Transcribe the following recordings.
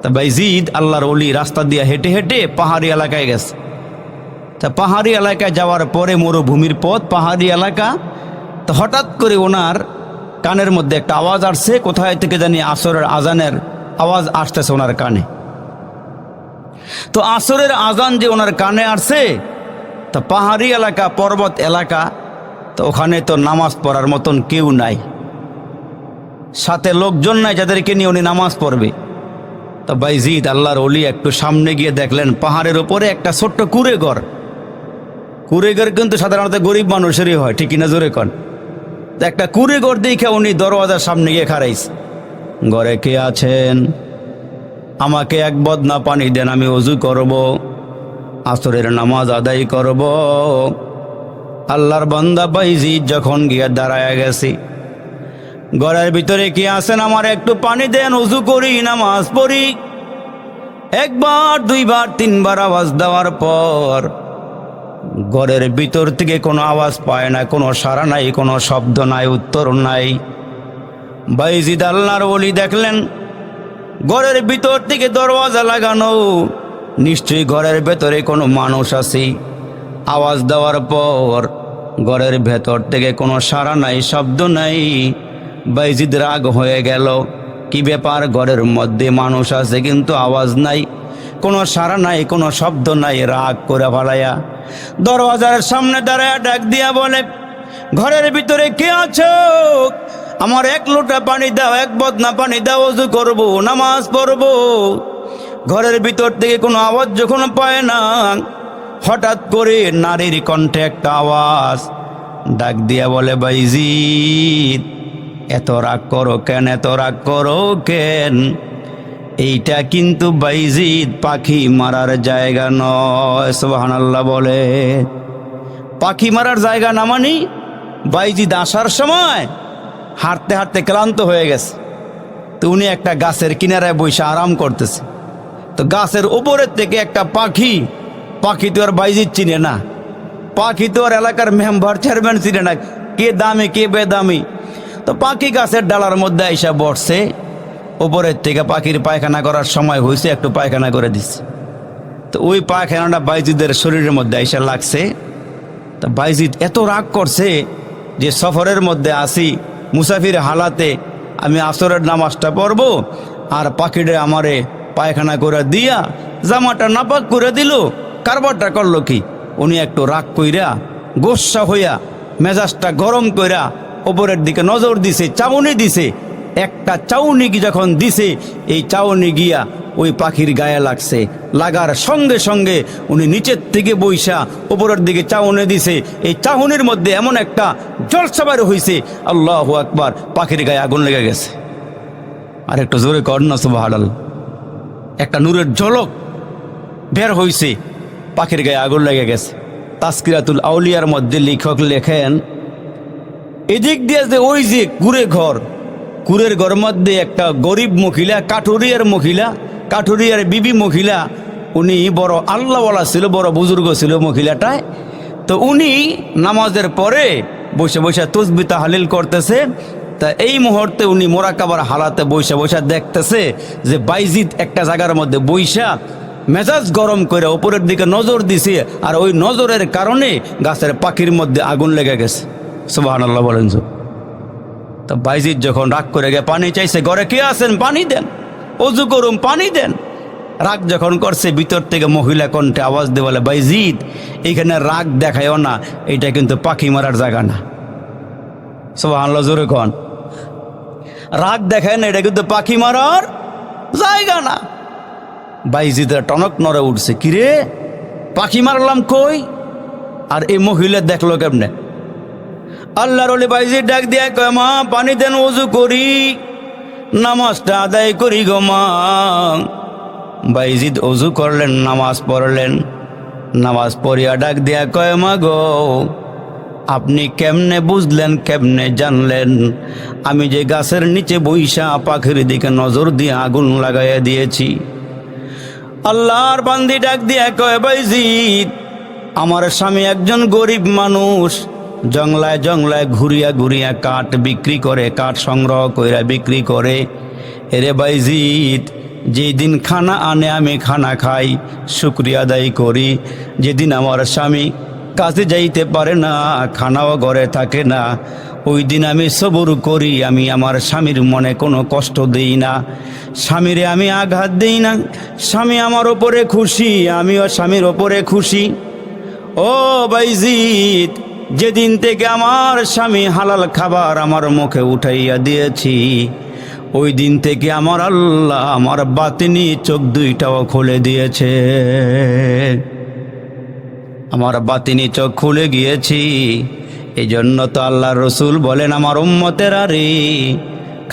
তা বাইজিদ আল্লাহর ওলি রাস্তা দিয়ে হেঁটে হেঁটে পাহাড়ি এলাকায় গেছে। তা পাহাড়ি এলাকায় যাওয়ার পরে মরুভূমির পথ, পাহাড়ি এলাকা, তো হঠাৎ করে ওনার কানের মধ্যে একটা আওয়াজ আসছে, কোথায় থেকে জানি আসরের আজানের আওয়াজ আসতেছে ওনার কানে। তো আসরের আজান যে ওনার কানে আসছে, তা পাহাড়ি এলাকা, পর্বত এলাকা, তো ওখানে তো নামাজ পড়ার মতন কেউ নাই, সাথে লোকজন নাই যাদেরকে নিয়ে উনি নামাজ পড়বে। তো বাইজিদ আল্লাহর ওলি একটু সামনে গিয়ে দেখলেন পাহাড়ের ওপরে একটা ছোট্ট কুঁড়েঘর। কুঁড়েঘর কিন্তু সাধারণত গরিব মানুষেরই হয়, ঠিক কিনা জোরে কন। একটা কুঁড়েঘর দেখে উনি দরওয়াজার সামনে গিয়ে খাড়াইছে। ঘরে কে আছেন? আমাকে এক বদনা পানি দেন, আমি ওযু করব, আসরের নামাজ আদায় করব। আল্লাহর বান্দা বাইজিদ যখন গিয়ে দাঁড়ায় গেছি, ঘরের ভিতরে কি আছেন? আমার একটু পানি দেন, ওযু করি, নামাজ পড়ি। একবার, দুইবার, তিনবার আওয়াজ দেওয়ার পর ঘরের ভিতর থেকে কোনো আওয়াজ পায় না, কোনো সাড়া নাই, কোনো শব্দ নাই, উত্তর নাই। বাইজিদ আল্লাহর ওলি দেখলেন ঘরের ভিতর থেকে দরওয়াজা লাগানো, নিশ্চয়ই ঘরের ভেতরে কোনো মানুষ আছে। আওয়াজ দেওয়ার পর ঘরের ভেতর থেকে কোনো সাড়া নাই, শব্দ নাই। বাইজিদ রাগ হয়ে গেল, কি ব্যাপার, ঘরের মধ্যে মানুষ আছে কিন্তু আওয়াজ নাই, কোনো সাড়া নাই, কোনো শব্দ নাই। রাগ করে ফেলাইয়া দরওয়াজার সামনে দাঁড়ায়া ডাক দিয়া বলে, ঘরের ভিতরে কে আছো? আমার এক লোটা পানি দাও, এক বদনা পানি দাও, ওযু করব, নামাজ পড়ব। ঘরের ভিতর থেকে কোনো আওয়াজ যখন পায় না, হঠাৎ করে নারীর কণ্ঠে একটা আওয়াজ, ডাক দিয়া বলে, বাইজিদ এত রাগ করো কেন, এত রাগ করো কেন? এইটা কিন্তু বাইজিদ পাখি মারার জায়গা নয়। সুবহানাল্লাহ বলে, পাখি মারার জায়গা না মানি? বাইজিদ আসার সময় হাঁটতে হাঁটতে ক্লান্ত হয়ে গেছে, তো উনি একটা গাছের কিনারায় বসে আরাম করতেছে। তো গাছের উপরের থেকে একটা পাখি, পাখি তো আর বাইজিদ চিনে না, পাখি তো আর এলাকার মেম্বার চেয়ারম্যান চিনে না, কে দামি কে বেদামি। তো পাখি গাছের ডালার মধ্যে আইসা বসছে, উপরের থেকে পাখির পায়খানা করার সময় হয়েছে, একটু পায়খানা করে দিচ্ছে। তো ওই পায়খানাটা বাইজিদের শরীরের মধ্যে আইসা লাগছে। তো বাইজিদ এত রাগ করছে যে সফরের মধ্যে আসি, মুসাফির হালাতে আমি আসরের নামাজটা পড়ব, আর পাখিটা আমারে পায়খানা করে দিয়া জামাটা নাপাক করে দিল, কারবারটা করলো কি? উনি একটু রাগ কইরা, গোস্সা হইয়া, মেজাজটা গরম কইরা ওপরের দিকে নজর দিছে, চাউনি দিছে। একটা চাউনি যখন দিছে, এই চাউনি গিয়া ওই পাখির গায়ে লাগছে। লাগার সঙ্গে সঙ্গে উনি নিচের থেকে বইসা উপরের দিকে চাউনি দিছে। এই চাউনির মধ্যে এমন একটা জলসা বের হইছে, আল্লাহু আকবার, পাখির গায়ে আগুন লেগে গেছে। আর একটু জোরে কর না সুবহানাল্লাহ। একটা নূরের ঝলক বের হইছে, পাখির গায়ে আগুন লেগে গেছে। তাজকিরাতুল আউলিয়ার মধ্যে লেখক লেখেন, এদিক দিয়ে যে ওই যে কুড়ের ঘর মধ্যে একটা গরিব মহিলা, কাঠুরিয়ার বিবি মহিলা, উনি বড় আল্লাহওয়ালা ছিল, বড় বুজুর্গ ছিল মহিলাটায়। তো উনি নামাজের পরে বসে বসে তাসবিহ তাহলিল করতেছে। তা এই মুহূর্তে উনি মোরাকাবার হালাতে বসে বসে দেখতেছে যে বাইজিদ একটা জায়গার মধ্যে বইসা মেজাজ গরম করে উপরের দিকে নজর দিছে, আর ওই নজরের কারণে গাছের পাখির মধ্যে আগুন লেগে গেছে। সুবহানাল্লাহ বলেন। তো বাইজিদ যখন রাগ করে গিয়ে পানি চাইছে, ঘরে কে আছেন, পানি দেন, ওযু করুন, পানি দেন। রাগ যখন করছে, ভিতর থেকে মহিলা কণ্ঠে আওয়াজ দিয়ে বলে, বাইজিদ এইখানে রাগ দেখায়ও না, এটা কিন্তু পাখি মারার জায়গা না। সুবহানাল্লাহ জোরে কন, রাগ দেখায় না, এটা কিন্তু পাখি মারার জায়গা না। বাইজিদের টনক নড়ে উঠছে, কিরে পাখি মারলাম কই? আর এই মহিলা দেখলো কেমনে? আল্লাহর ওলি বাইজিদ ডাক দিয়া কয়, মা পানি দেন, ওযু করি, নামাজটা আদায় করি গো মা। বাইজিদ ওযু করলেন, নামাজ পড়লেন। নামাজ পড়িয়া ডাক দিয়া কয়, মা গো আপনি কেমনে বুঝলেন, কেমনে জানলেন আমি যে গাছের নিচে বইসা পাখির দিকে নজর দিয়ে আগুন লাগাইয়া দিয়েছি? আল্লাহর বান্দি ডাক দিয়া কয়, বাইজিদ আমার স্বামী একজন গরিব মানুষ, জংলায় জংলায় ঘুরিয়া ঘুরিয়া কাঠ বিক্রি করে, কাঠ সংগ্রহ কইরা বিক্রি করে। এরে বাইজিদ যেদিন খানা আনে আমি খানা খাই, শুকরিয়া আদায় করি। যেদিন আমার স্বামী কাজে যাইতে পারে না, খানাও ঘরে থাকে না, ওই দিন আমি সবুর করি, আমি আমার স্বামীর মনে কোনো কষ্ট দেই না, স্বামীরে আমি আঘাত দেই না। স্বামী আমার ওপরে খুশি, আমিও স্বামীর ওপরে খুশি। ও বাইজিদ, যেদিন থেকে আমার স্বামী হালাল খাবার আমার মুখে উঠাইয়া দিয়েছি, ওই দিন থেকে আমার আল্লাহ আমার বাতিনি চোখ দুইটাও খুলে দিয়েছে। আমার বাতিনি চোখ খুলে গিয়েছি। এই জন্য তো আল্লাহ রসুল বলেন, আমার উম্মতেরা রে,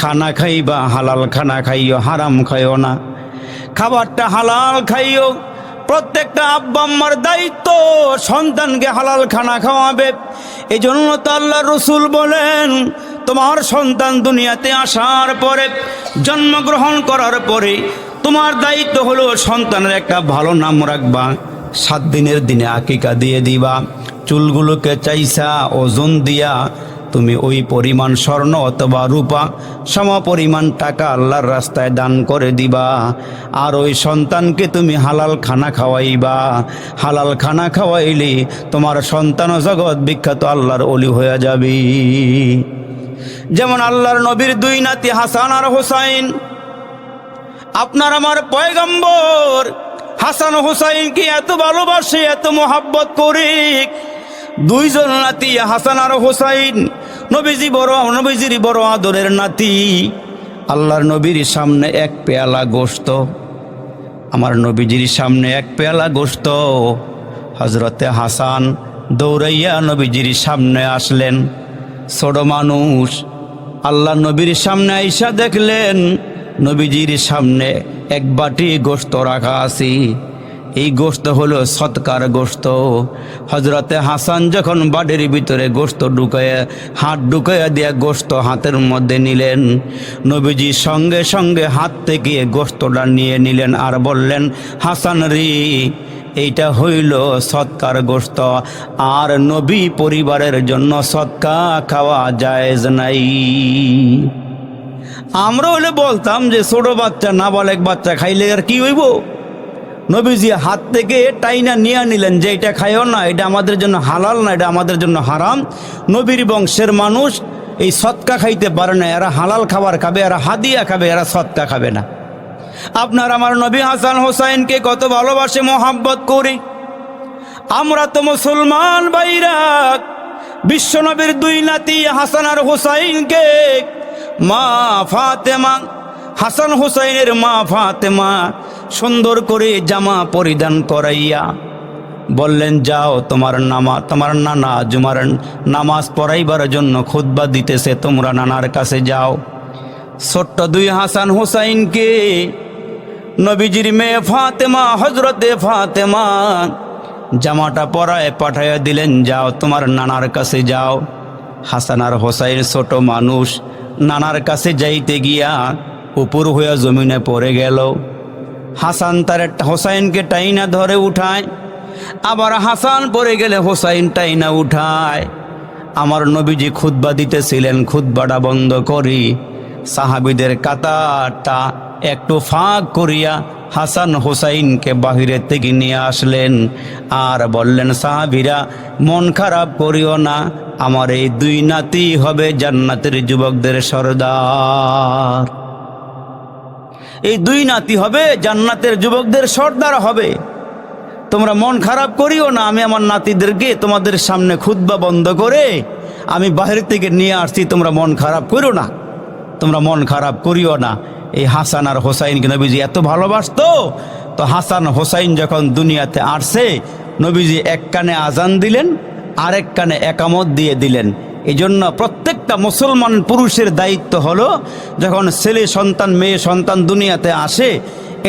খানা খাইবা হালাল খানা খাইও, হারাম খাইও না, খাবারটা হালাল খাইও। প্রত্যেকটা আব্বা আম্মার দায়িত্ব সন্তানকে হালাল খানা খাওয়াবে। এই জন্য তো আল্লাহ রসুল বলেন, তোমার সন্তান দুনিয়াতে আসার পরে, জন্মগ্রহণ করার পরে তোমার দায়িত্ব হলো সন্তানের একটা ভালো নাম রাখবা, 7 দিনের দিনে আকিকা দিয়ে দিবা, চুলগুলোকে চাইসা ওজন দিয়া তুমি ওই পরিমাণ স্বর্ণ অথবা রূপা সম পরিমাণ টাকা আল্লাহর রাস্তায় দান করে দিবা। আর ওই সন্তানকে তুমি হালাল খানা খাওয়াইবা। হালাল খানা খাওয়াইলে তোমার সন্তান জগৎ বিখ্যাত আল্লাহর ওলি হয়ে যাবে। যেমন আল্লাহর নবীর 2 নাতি হাসান আর হুসাইন, আপনার আমার পয়গম্বর হাসান হুসাইনকে এত ভালোবাসে, এত মোহাব্বত করে। 2 জন নাতি হাসান আর হুসাইন, নবীজির বড় আদরের নাতি। আল্লাহর নবীর সামনে 1 পেয়ালা গোশত, আমার নবীজির সামনে 1 পেয়ালা গোশত। হযরতে হাসান দৌড়াইয়া নবীজির সামনে আসলেন। ছোট মানুষ, আল্লাহ নবীর সামনে আইসা দেখলেন নবীজির সামনে 1 বাটি গোশত রাখা আছে। এই গোশত হলো সৎকার গোশত। হযরতে হাসান যখন বাড়ির ভিতরে গোশত ঢুকাইয়া, হাত ঢুকাইয়া দিয়া গোশত হাতের মধ্যে নিলেন, নবীজি সঙ্গে সঙ্গে হাত থেকে গোশতটা নিয়ে নিলেন আর বললেন, হাসান রে, এইটা হইল সৎকার গোশত, আর নবী পরিবারের জন্য সৎকা খাওয়া জায়েজ নাই। আমরা হলে বলতাম যে ছোট বাচ্চা, নাবালেগ বাচ্চা খাইলে আর কি হইব। নবীজি হাত থেকে টাইনা নিয়ে নিলেন যে এটা খাইও না, এটা আমাদের জন্য হালাল না, এটা আমাদের জন্য হারাম। নবীর বংশের মানুষ এই সৎকা খাইতে পারে না, এরা হালাল খাবার খাবে, এরা হাদিয়া খাবে, এরা সৎকা খাবে না। আপনার আমার নবী হাসান হোসাইনকে কত ভালোবাসে, মোহাব্বত করি। আমরা তো মুসলমান ভাইরা বিশ্বনবীর 2 নাতি হাসান আর হোসাইনকে মা ফাতেমা, হাসান হোসাইনের মা ফাতেমা সুন্দর করে জামা পরিধান করাইয়া বললেন, যাও তোমার নানা জুমার নামাজ পড়াইবার জন্য খুতবা দিতেছে, তোমরা নানার কাছে যাও। ছোট্ট 2 হাসান হোসাইনকে নবীজির মেয়ে ফাতেমা, হযরতে ফাতেমা জামাটা পরায় পাঠাইয়া দিলেন, যাও তোমার নানার কাছে যাও। হাসান আর হোসাইন ছোট মানুষ, নানার কাছে যাইতে গিয়া উপর হইয়া জমিনে পড়ে গেল। হাসান তার হোসাইনকে টাইনা ধরে উঠায়, আবার হাসান পড়ে গেলে হোসাইন টাইনা উঠায়। আমার নবীজি খুতবা দিতেছিলেন, খুতবাটা বন্ধ করি সাহাবীদের কাতারটা একটু ফাঁক করিয়া হাসান হোসাইনকে বাহিরের থেকে নিয়ে আসলেন আর বললেন, সাহাবীরা মন খারাপ করিও না, আমার এই 2 নাতি হবে জান্নাতের যুবকদের সর্দার। এই 2 নাতি হবে জান্নাতের যুবকদের সর্দার হবে। তোমরা মন খারাপ করিও না, আমি আমার নাতিদেরকে তোমাদের সামনে খুতবা বন্ধ করে আমি বাহির থেকে নিয়ে আসছি, তোমরা মন খারাপ করিও না, তোমরা মন খারাপ করিও না। এই হাসান আর হোসাইনকে নবীজি এত ভালোবাসতো। তো হাসান হোসাইন যখন দুনিয়াতে আসছে, নবীজি 1 কানে আজান দিলেন, আরেক কানে একামত দিয়ে দিলেন। এই জন্য প্রত্যেকটা মুসলমান পুরুষের দায়িত্ব হলো, যখন ছেলে সন্তান মেয়ে সন্তান দুনিয়াতে আসে,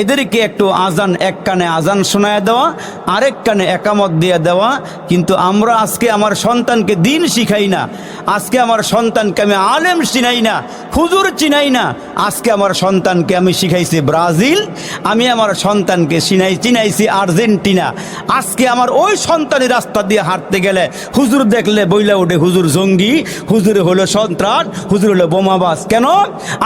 এদেরকে একটু আজান, 1 কানে আজান শোনায় দেওয়া, আরেক কানে একামত দিয়ে দেওয়া। কিন্তু আমরা আজকে আমার সন্তানকে দিন শিখাই না, আজকে আমার সন্তানকে আমি আলেম চিনাই না, হুজুর চিনাই না। আজকে আমার সন্তানকে আমি শিখাইছি ব্রাজিল, আমি আমার সন্তানকে চিনাইছি আর্জেন্টিনা, আজকে আমার ওই সন্তানের রাস্তা দিয়ে হাঁটতে গেলে হুজুর দেখলে বইলা ওঠে হুজুর জঙ্গি, হুজুর হলো সন্ত্রাস, হুজুর হলো বোমাবাজ। কেন?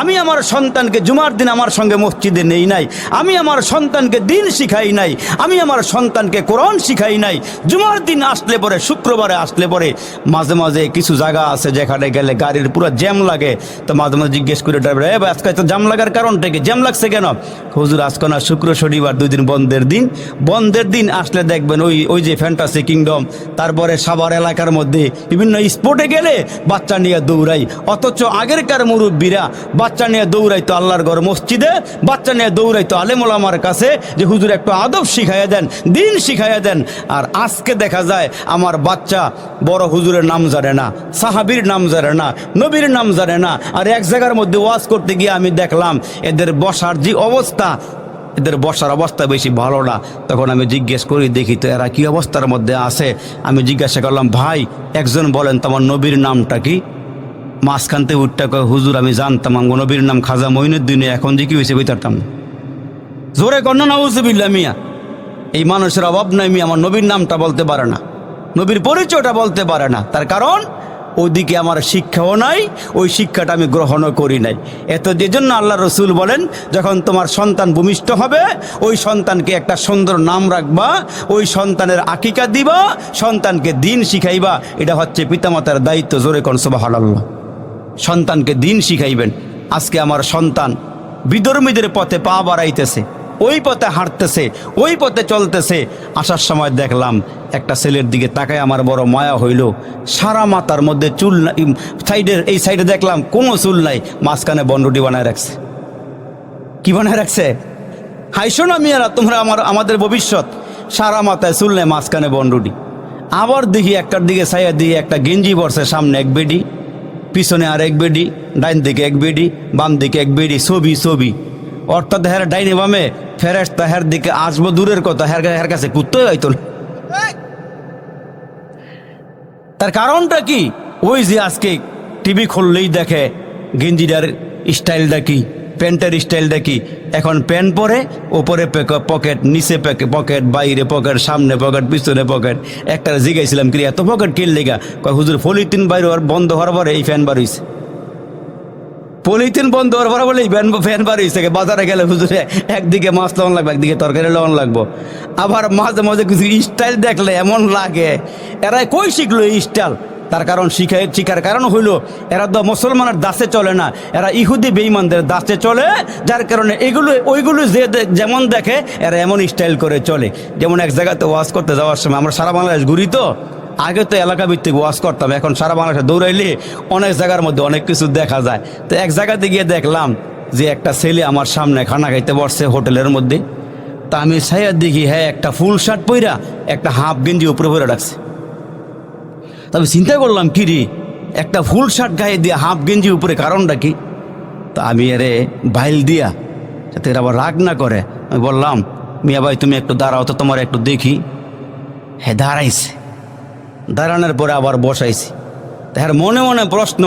আমি আমার সন্তানকে জুমার দিন আমার সঙ্গে মসজিদে নেই নাই, আমি আমার সন্তানকে দিন শিখাই নাই, আমি আমার সন্তানকে কোরআন শিখাই নাই। জুমার দিন আসলে পরে, শুক্রবারে আসলে পরে মাঝে মাঝে কিছু জায়গা আছে যেখানে গেলে গাড়ির পুরো জ্যাম লাগে, তো মাঝে মাঝে জিজ্ঞেস করে ড্রাইভার, আজকে তো জ্যাম লাগার কারণটা কি, জ্যাম লাগছে কেন? হুজুর আজকে না শুক্র শনিবার 2 দিন বন্ধের দিন, বন্ধের দিন আসলে দেখবেন ওই যে ফ্যান্টাসি কিংডম, তারপরে সাভার এলাকার মধ্যে বিভিন্ন স্পোর্টে গেলে বাচ্চা নিয়ে দৌড়াই, অথচ আগেরকার মুরব্বীরা বাচ্চা নিয়ে দৌড়াইতো আল্লাহর ঘর মসজিদে, বাচ্চা নিয়ে দৌড়াইতো আলেম ওলামার কাছে যে হুজুর একটু আদব শিখাইয়া দেন, দিন শিখাইয়া দেন। আর আজকে দেখা যায় আমার বাচ্চা বড় হুজুরের নাম জানে না, সাহাবীর নাম জানে না, নবীর নাম জানে না। আর এক জায়গার মধ্যে ওয়াজ করতে গিয়ে আমি দেখলাম এদের বসার যে অবস্থা, এদের বসার অবস্থা বেশি ভালো না। তখন আমি জিজ্ঞেস করি, দেখি তো এরা কি অবস্থার মধ্যে আছে। আমি জিজ্ঞাসা করলাম, ভাই একজন বলেন তোমার নবীর নামটা কি? মাঝখানতে উঠটা কয়, হুজুর আমি জানতাম আমার নবীর নাম খাজা মঈনুদ্দিন, এখন যে কি হয়েছে বুঝতাম না। জোরে কন্যা নাউজুবিল্লাহ মিয়া, এই মানুষের অভাব নাই মিয়া, আমার নবীর নামটা বলতে পারে না, নবীর পরিচয়টা বলতে পারে না। তার কারণ ওইদিকে আমার শিক্ষাও নাই, ওই শিক্ষাটা আমি গ্রহণও করি নাই। এত যে জন্য আল্লাহ রসুল বলেন, যখন তোমার সন্তান ভূমিষ্ঠ হবে ওই সন্তানকে একটা সুন্দর নাম রাখবা, ওই সন্তানের আকিকা দিবা, সন্তানকে দিন শিখাইবা, এটা হচ্ছে পিতামাতার দায়িত্ব। জোরে কোন সুবহানাল্লাহ। সন্তানকে দিন শিখাইবেন। আজকে আমার সন্তান বিধর্মীদের পথে পা বাড়াইতেছে, ওই পথে হাঁটতেছে, ওই পথে চলতেছে। আসার সময় দেখলাম একটা ছেলের দিকে তাকায় আমার বড় মায়া হইল। সারা মাথার মধ্যে চুল নাই, সাইডের এই সাইডে দেখলাম কোনো চুল নাই, মাঝখানে বনরুটি বানায় রাখছে। কি বানায় রাখছে? হাইশো না মিয়ারা, তোমরা আমাদের ভবিষ্যৎ। সারা মাথায় চুল নেই, মাঝখানে বনরুটি। আবার দেখি একটার দিকে ছায়া দিয়ে একটা গেঞ্জি পরছে, সামনে এক বেডি, পিছনে আর এক বেডি, ডাইন দিকে এক বেডি, বাম দিকে এক বেডি, ছবি ছবি। অর্থাৎ হের ডাইনে বামে ফেরেশতা, হের দিকে আসবো দূরের কথা, হের কাছে কুত্তই হয়তো না। তার কারণটা কি? ওই যে আজকে টিভি খুললেই দেখে গেঞ্জিটার স্টাইলটা কি, প্যান্টের স্টাইলটা কি। এখন প্যান্ট পরে, ওপরে পকেট, নিচে পকেট, বাইরে পকেট, সামনে পকেট, পিছনে পকেট। একটা জিগাইছিলাম, কি এত পকেট কিনলে গা? হুজুর পলিথিন বাইরে বন্ধ হওয়ার পরে এই ফ্যান বার হয়েছে। পলিথিন বন্ধ হওয়ার পরে বলে ফ্যান বার হয়েছে। বাজারে গেলে হুজুরে একদিকে মাছ লবণ লাগবে, একদিকে তরকারি লবণ লাগবো। আবার মাঝে মাঝে কিছু স্টাইল দেখলে এমন লাগে, এরা কই শিখলো এই স্টাইল? তার কারণ শিখার কারণ হইলো এরা তো মুসলমানের দাসে চলে না, এরা ইহুদি বেঈমানদের দাসে চলে। যার কারণে ওইগুলো যে যেমন দেখে এরা এমন স্টাইল করে চলে। যেমন এক জায়গাতে ওয়াজ করতে যাওয়ার সময়, আমরা সারা বাংলাদেশ ঘুরি তো, আগে তো এলাকা ভিত্তিক ওয়াজ করতাম, এখন সারা বাংলাদেশে দৌড়াইলে অনেক জায়গার মধ্যে অনেক কিছু দেখা যায়। তো এক জায়গাতে গিয়ে দেখলাম যে একটা ছেলে আমার সামনে খানা খাইতে বসছে হোটেলের মধ্যে। তা আমি ছায়া দেখি, হ্যাঁ একটা ফুল শার্ট পইরা একটা হাফ গেঞ্জি উপরে পরে রাখছে। তবে চিন্তা করলাম, কি রে, একটা ফুল শার্ট গায়ে দিয়ে হাফ গেঞ্জি উপরে, কারণটা কি? তা আমি এরে বাইল দিয়া, যাতে এরা আবার রাগ না করে, আমি বললাম, মিয়া ভাই তুমি একটু দাঁড়াও তো, তোমার একটু দেখি। হ্যাঁ দাঁড়াইছে, দাঁড়ানোর পরে আবার বসাইছি। তার মনে মনে প্রশ্ন,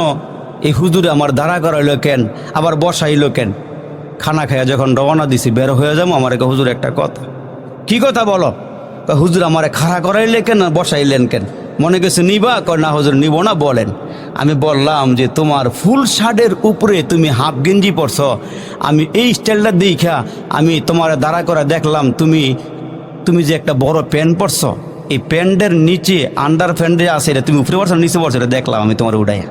এই হুজুরে আমার দাঁড়া করাইলো কেন, আবার বসাইলো কেন? খানা খাইয়া যখন রওনা দিছি, বের হয়ে যাবো, আমার হুজুর একটা কথা। কি কথা বলো? হুজুর আমারে খাড়া করাইলে কেন, বসাইলেন কেন? মনে কিছু নিবা? না হুজুর নিব না, বলেন। আমি বললাম যে তোমার ফুল শার্টের উপরে তুমি হাফ গেঞ্জি পরছ, আমি এই স্টাইলটা দেখা আমি তোমার দাঁড়া করা দেখলাম, তুমি যে একটা বড় প্যান্ট পরছ, এই প্যান্টের নিচে আন্ডার প্যান্টে আছে, এটা তুমি উপরে পড়ছো নিচে পড়ছো, এটা দেখলাম আমি তোমার উঠাইয়া।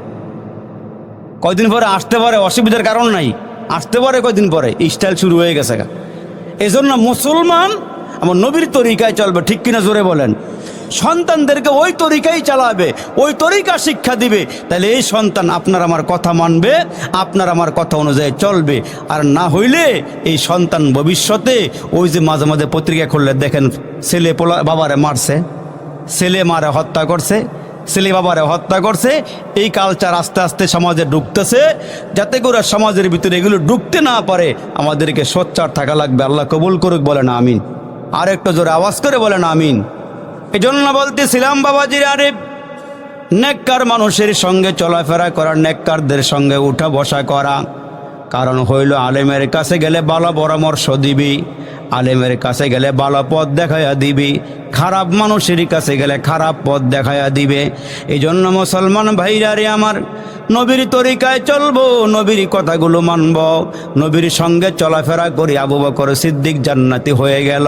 কয়দিন পরে আসতে পারে, অসুবিধার কারণ নাই, আসতে পারে কয়দিন পরে, স্টাইল শুরু হয়ে গেছে। এই জন্য মুসলমান আমার নবীর তরিকায় চলবে, ঠিক কিনা জোরে বলেন। সন্তানদেরকে ওই তরিকাই চালাবে, ওই তরিকা শিক্ষা দিবে, তাহলে এই সন্তান আপনার আমার কথা মানবে, আপনার আমার কথা অনুযায়ী চলবে। আর না হইলে এই সন্তান ভবিষ্যতে ওই যে মাঝে মাঝে পত্রিকা খুললে দেখেন, ছেলে বাবারে মারছে, ছেলে মারে হত্যা করছে, ছেলে বাবারে হত্যা করছে। এই কালচার আস্তে আস্তে সমাজে ঢুকতেছে। যাতে করে সমাজের ভিতরে এগুলো ঢুকতে না পারে, আমাদেরকে সোচ্চার থাকা লাগবে। আল্লাহ কবুল করুক, বলেন আমিন। আর একটু জোরে আওয়াজ করে বলেন আমিন। এই জন্য বলতেছিলাম বাবাজির, আরে নেককার মানুষের সঙ্গে চলাফেরা করা, নেককারদের সঙ্গে উঠা বসা করা। কারণ হইল আলেমের কাছে গেলে ভালো পরামর্শ দিবি, আলেমের কাছে গেলে ভালো পথ দেখাইয়া দিবি। খারাপ মানুষের কাছে গেলে খারাপ পথ দেখায়া দিবে। এই জন্য মুসলমান ভাইরা রে আমার, নবীর তরিকায় চলবো, নবীর কথাগুলো মানব, নবীর সঙ্গে চলাফেরা করি আবু বকর সিদ্দিক জান্নাতি হয়ে গেল,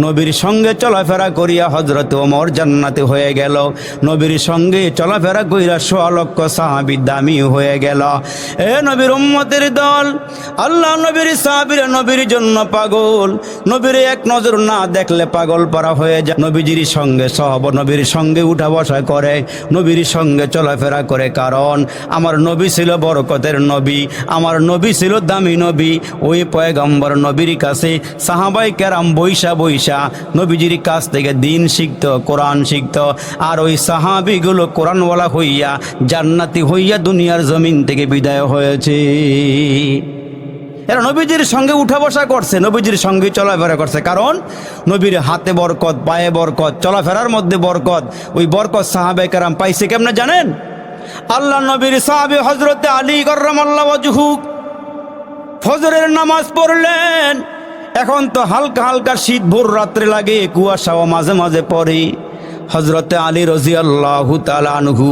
নবীর সঙ্গে চলাফেরা করিয়া হযরত ওমর জান্নাতি হয়ে গেল, নবীর সঙ্গে চলাফেরা কইরা ১৬ লক্ষ সাহাবী দামি হয়ে গেল। এ নবীর উম্মতের দল, আল্লাহ নবীর সাহাবীরা নবীর জন্য পাগল, নবীর এক নজর না দেখলে পাগল পারা হয়ে যায়। নবীজির সঙ্গে নবীর সঙ্গে উঠা বসা করে, নবীর সঙ্গে চলাফেরা করে, কারণ আমার নবী ছিল বরকতের নবী, আমার নবী ছিল দামি নবী। ওই পয়গম্বর নবীর কাছে সাহাবাই কেরাম বৈশা বৈশা নবীজির কাছ থেকে দিন শিখত, কোরআন শিখত, আর ওই সাহাবিগুলো কোরআনওয়ালা হইয়া জান্নাতি হইয়া দুনিয়ার জমিন থেকে বিদায় হয়েছে। এরা নবীজির সঙ্গে উঠা বসা করছে, নবীজির সঙ্গে চলাফেরা করছে, কারণ নবীর হাতে বরকত, পায়ে বরকত, চলাফেরার মধ্যে বরকত। ওই বরকত সাহাবায়ে কেরাম পাইছে কেমনে জানেন? আল্লাহ নবীর সাহাবী হযরতে আলী কাররামাল্লাহু ওয়াজহু ফজরের নামাজ পড়লেন। এখন তো হালকা হালকা শীত, ভোর রাত্রে লাগে, কুয়াশাও মাঝে মাঝে পড়ে। হযরতে আলী রাদিয়াল্লাহু তাআলা আনহু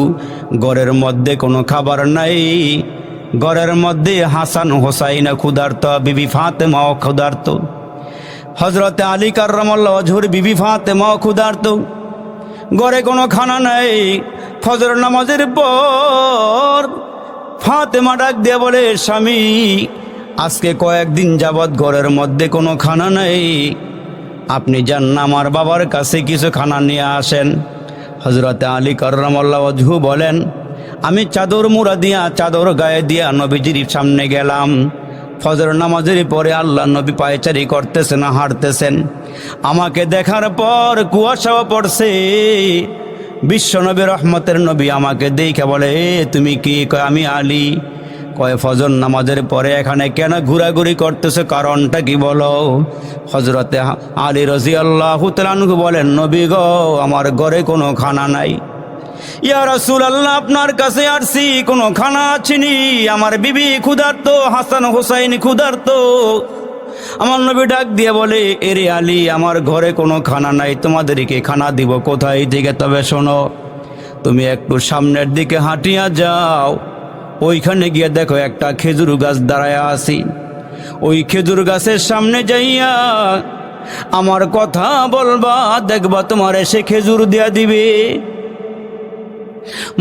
ঘরের মধ্যে কোনো খাবার নাই, ঘরের মধ্যে হাসান হোসাইন ক্ষুধার্ত, বিবি ফাতেমাও ক্ষুধার্ত। হযরতে আলী কাররামাল্লাহু ওয়াজহুর বিবি ফাতেমাও ক্ষুধার্ত, ঘরে কোনো খানা নাই। ফজর নামাজের পর ফাতেমা ডাক দিয়ে বলে, স্বামী আজকে কয়েকদিন যাবৎ ঘরের মধ্যে কোনো খানা নাই, আপনি যান না আমার বাবার কাছে কিছু খানা নিয়ে আসেন। হযরতে আলী কাররামাল্লাহু ওয়াজহু বলেন, আমি চাদর মুড়া দিয়া, চাদর গায়ে দিয়া নবীজির সামনে গেলাম। ফজর নামাজের পরে আল্লাহ নবী পায়চারি করতেছেন, হাঁটতেছেন। আমাকে দেখার পর কুয়াশাও পড়ছে। বিশ্বনবী রহমতের নবী আমাকে দেখে বলে, তুমি কি? কয় আমি আলী। কয় ফজর নামাজের পরে এখানে কেন ঘোরাঘুরি করতেছে, কারণটা কি বলো? হযরতে আলী রাদিয়াল্লাহু তাআলা আনহু বলেন, নবী গো, আমার ঘরে কোনো খানা নাই। ইয়া রাসূলুল্লাহ, আপনার কাছে আসছি, কোনো খানা আছেনি? আমার বিবি ক্ষুধার্ত, হাসান হোসাইন ক্ষুধার্ত। আমার নবী ডাক দিয়ে বলে, এরে আলী, আমার ঘরে কোনো খানা নাই, তোমাদেরকে খানা দিব কোথায় থেকে? তবে শোনো, তুমি একটু সামনের দিকে হাঁটিয়া যাও, ওইখানে গিয়ে দেখো একটা খেজুর গাছ দাঁড়ায় আছি। ওই খেজুর গাছের সামনে যাইয়া আমার কথা বলবা, দেখবা তোমার এসে খেজুর দিয়া দিবে।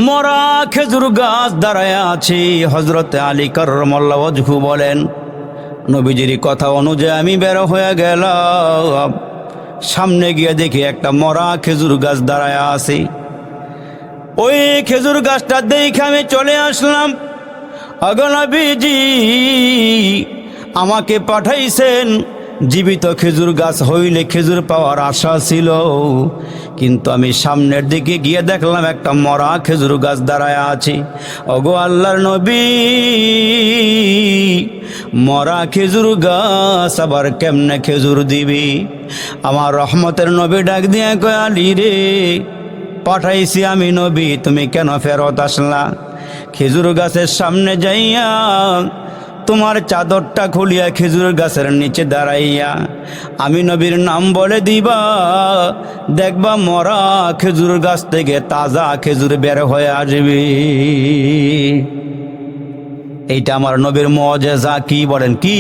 মরা খেজুর গাছ দাঁড়ায় আছে। হযরতে আলী কাররামাল্লাহু ওয়াজহু বলেন, নবীজির কথা অনুযায়ী আমি বের হয়ে গেলাম। সামনে গিয়ে দেখি একটা মরা খেজুর গাছ দাঁড়ায় আছে। ওই খেজুর গাছটা দেখে আমি চলে আসলাম। আগো নবীজি, আমাকে পাঠাইছেন, জীবিত খেজুর গাছ হইলে খেজুর পাওয়ার আশা ছিল, কিন্তু আমি সামনের দিকে গিয়ে দেখলাম একটা মরা খেজুর গাছ দাঁড়ায় আছে। ওগো আল্লাহর নবী, মরা খেজুর গাছ আবার কেমনে খেজুর দিবি? আমার রহমতের নবী ডাক দিয়ে কয়, আলী রে, পাঠাইছি আমি নবী, তুমি কেন ফেরত আসলা? খেজুর গাছের সামনে যাইয়া তোমার চাদরটা খুলিয়া খেজুর গাছের নিচে দাঁড়াইয়া আমি নবীর নাম বলে দিবা, দেখবা মরা খেজুর গাছ থেকে তাজা খেজুর বের হয়ে আসবে। এইটা আমার নবীর মুআজিজা। কি বলেন? কি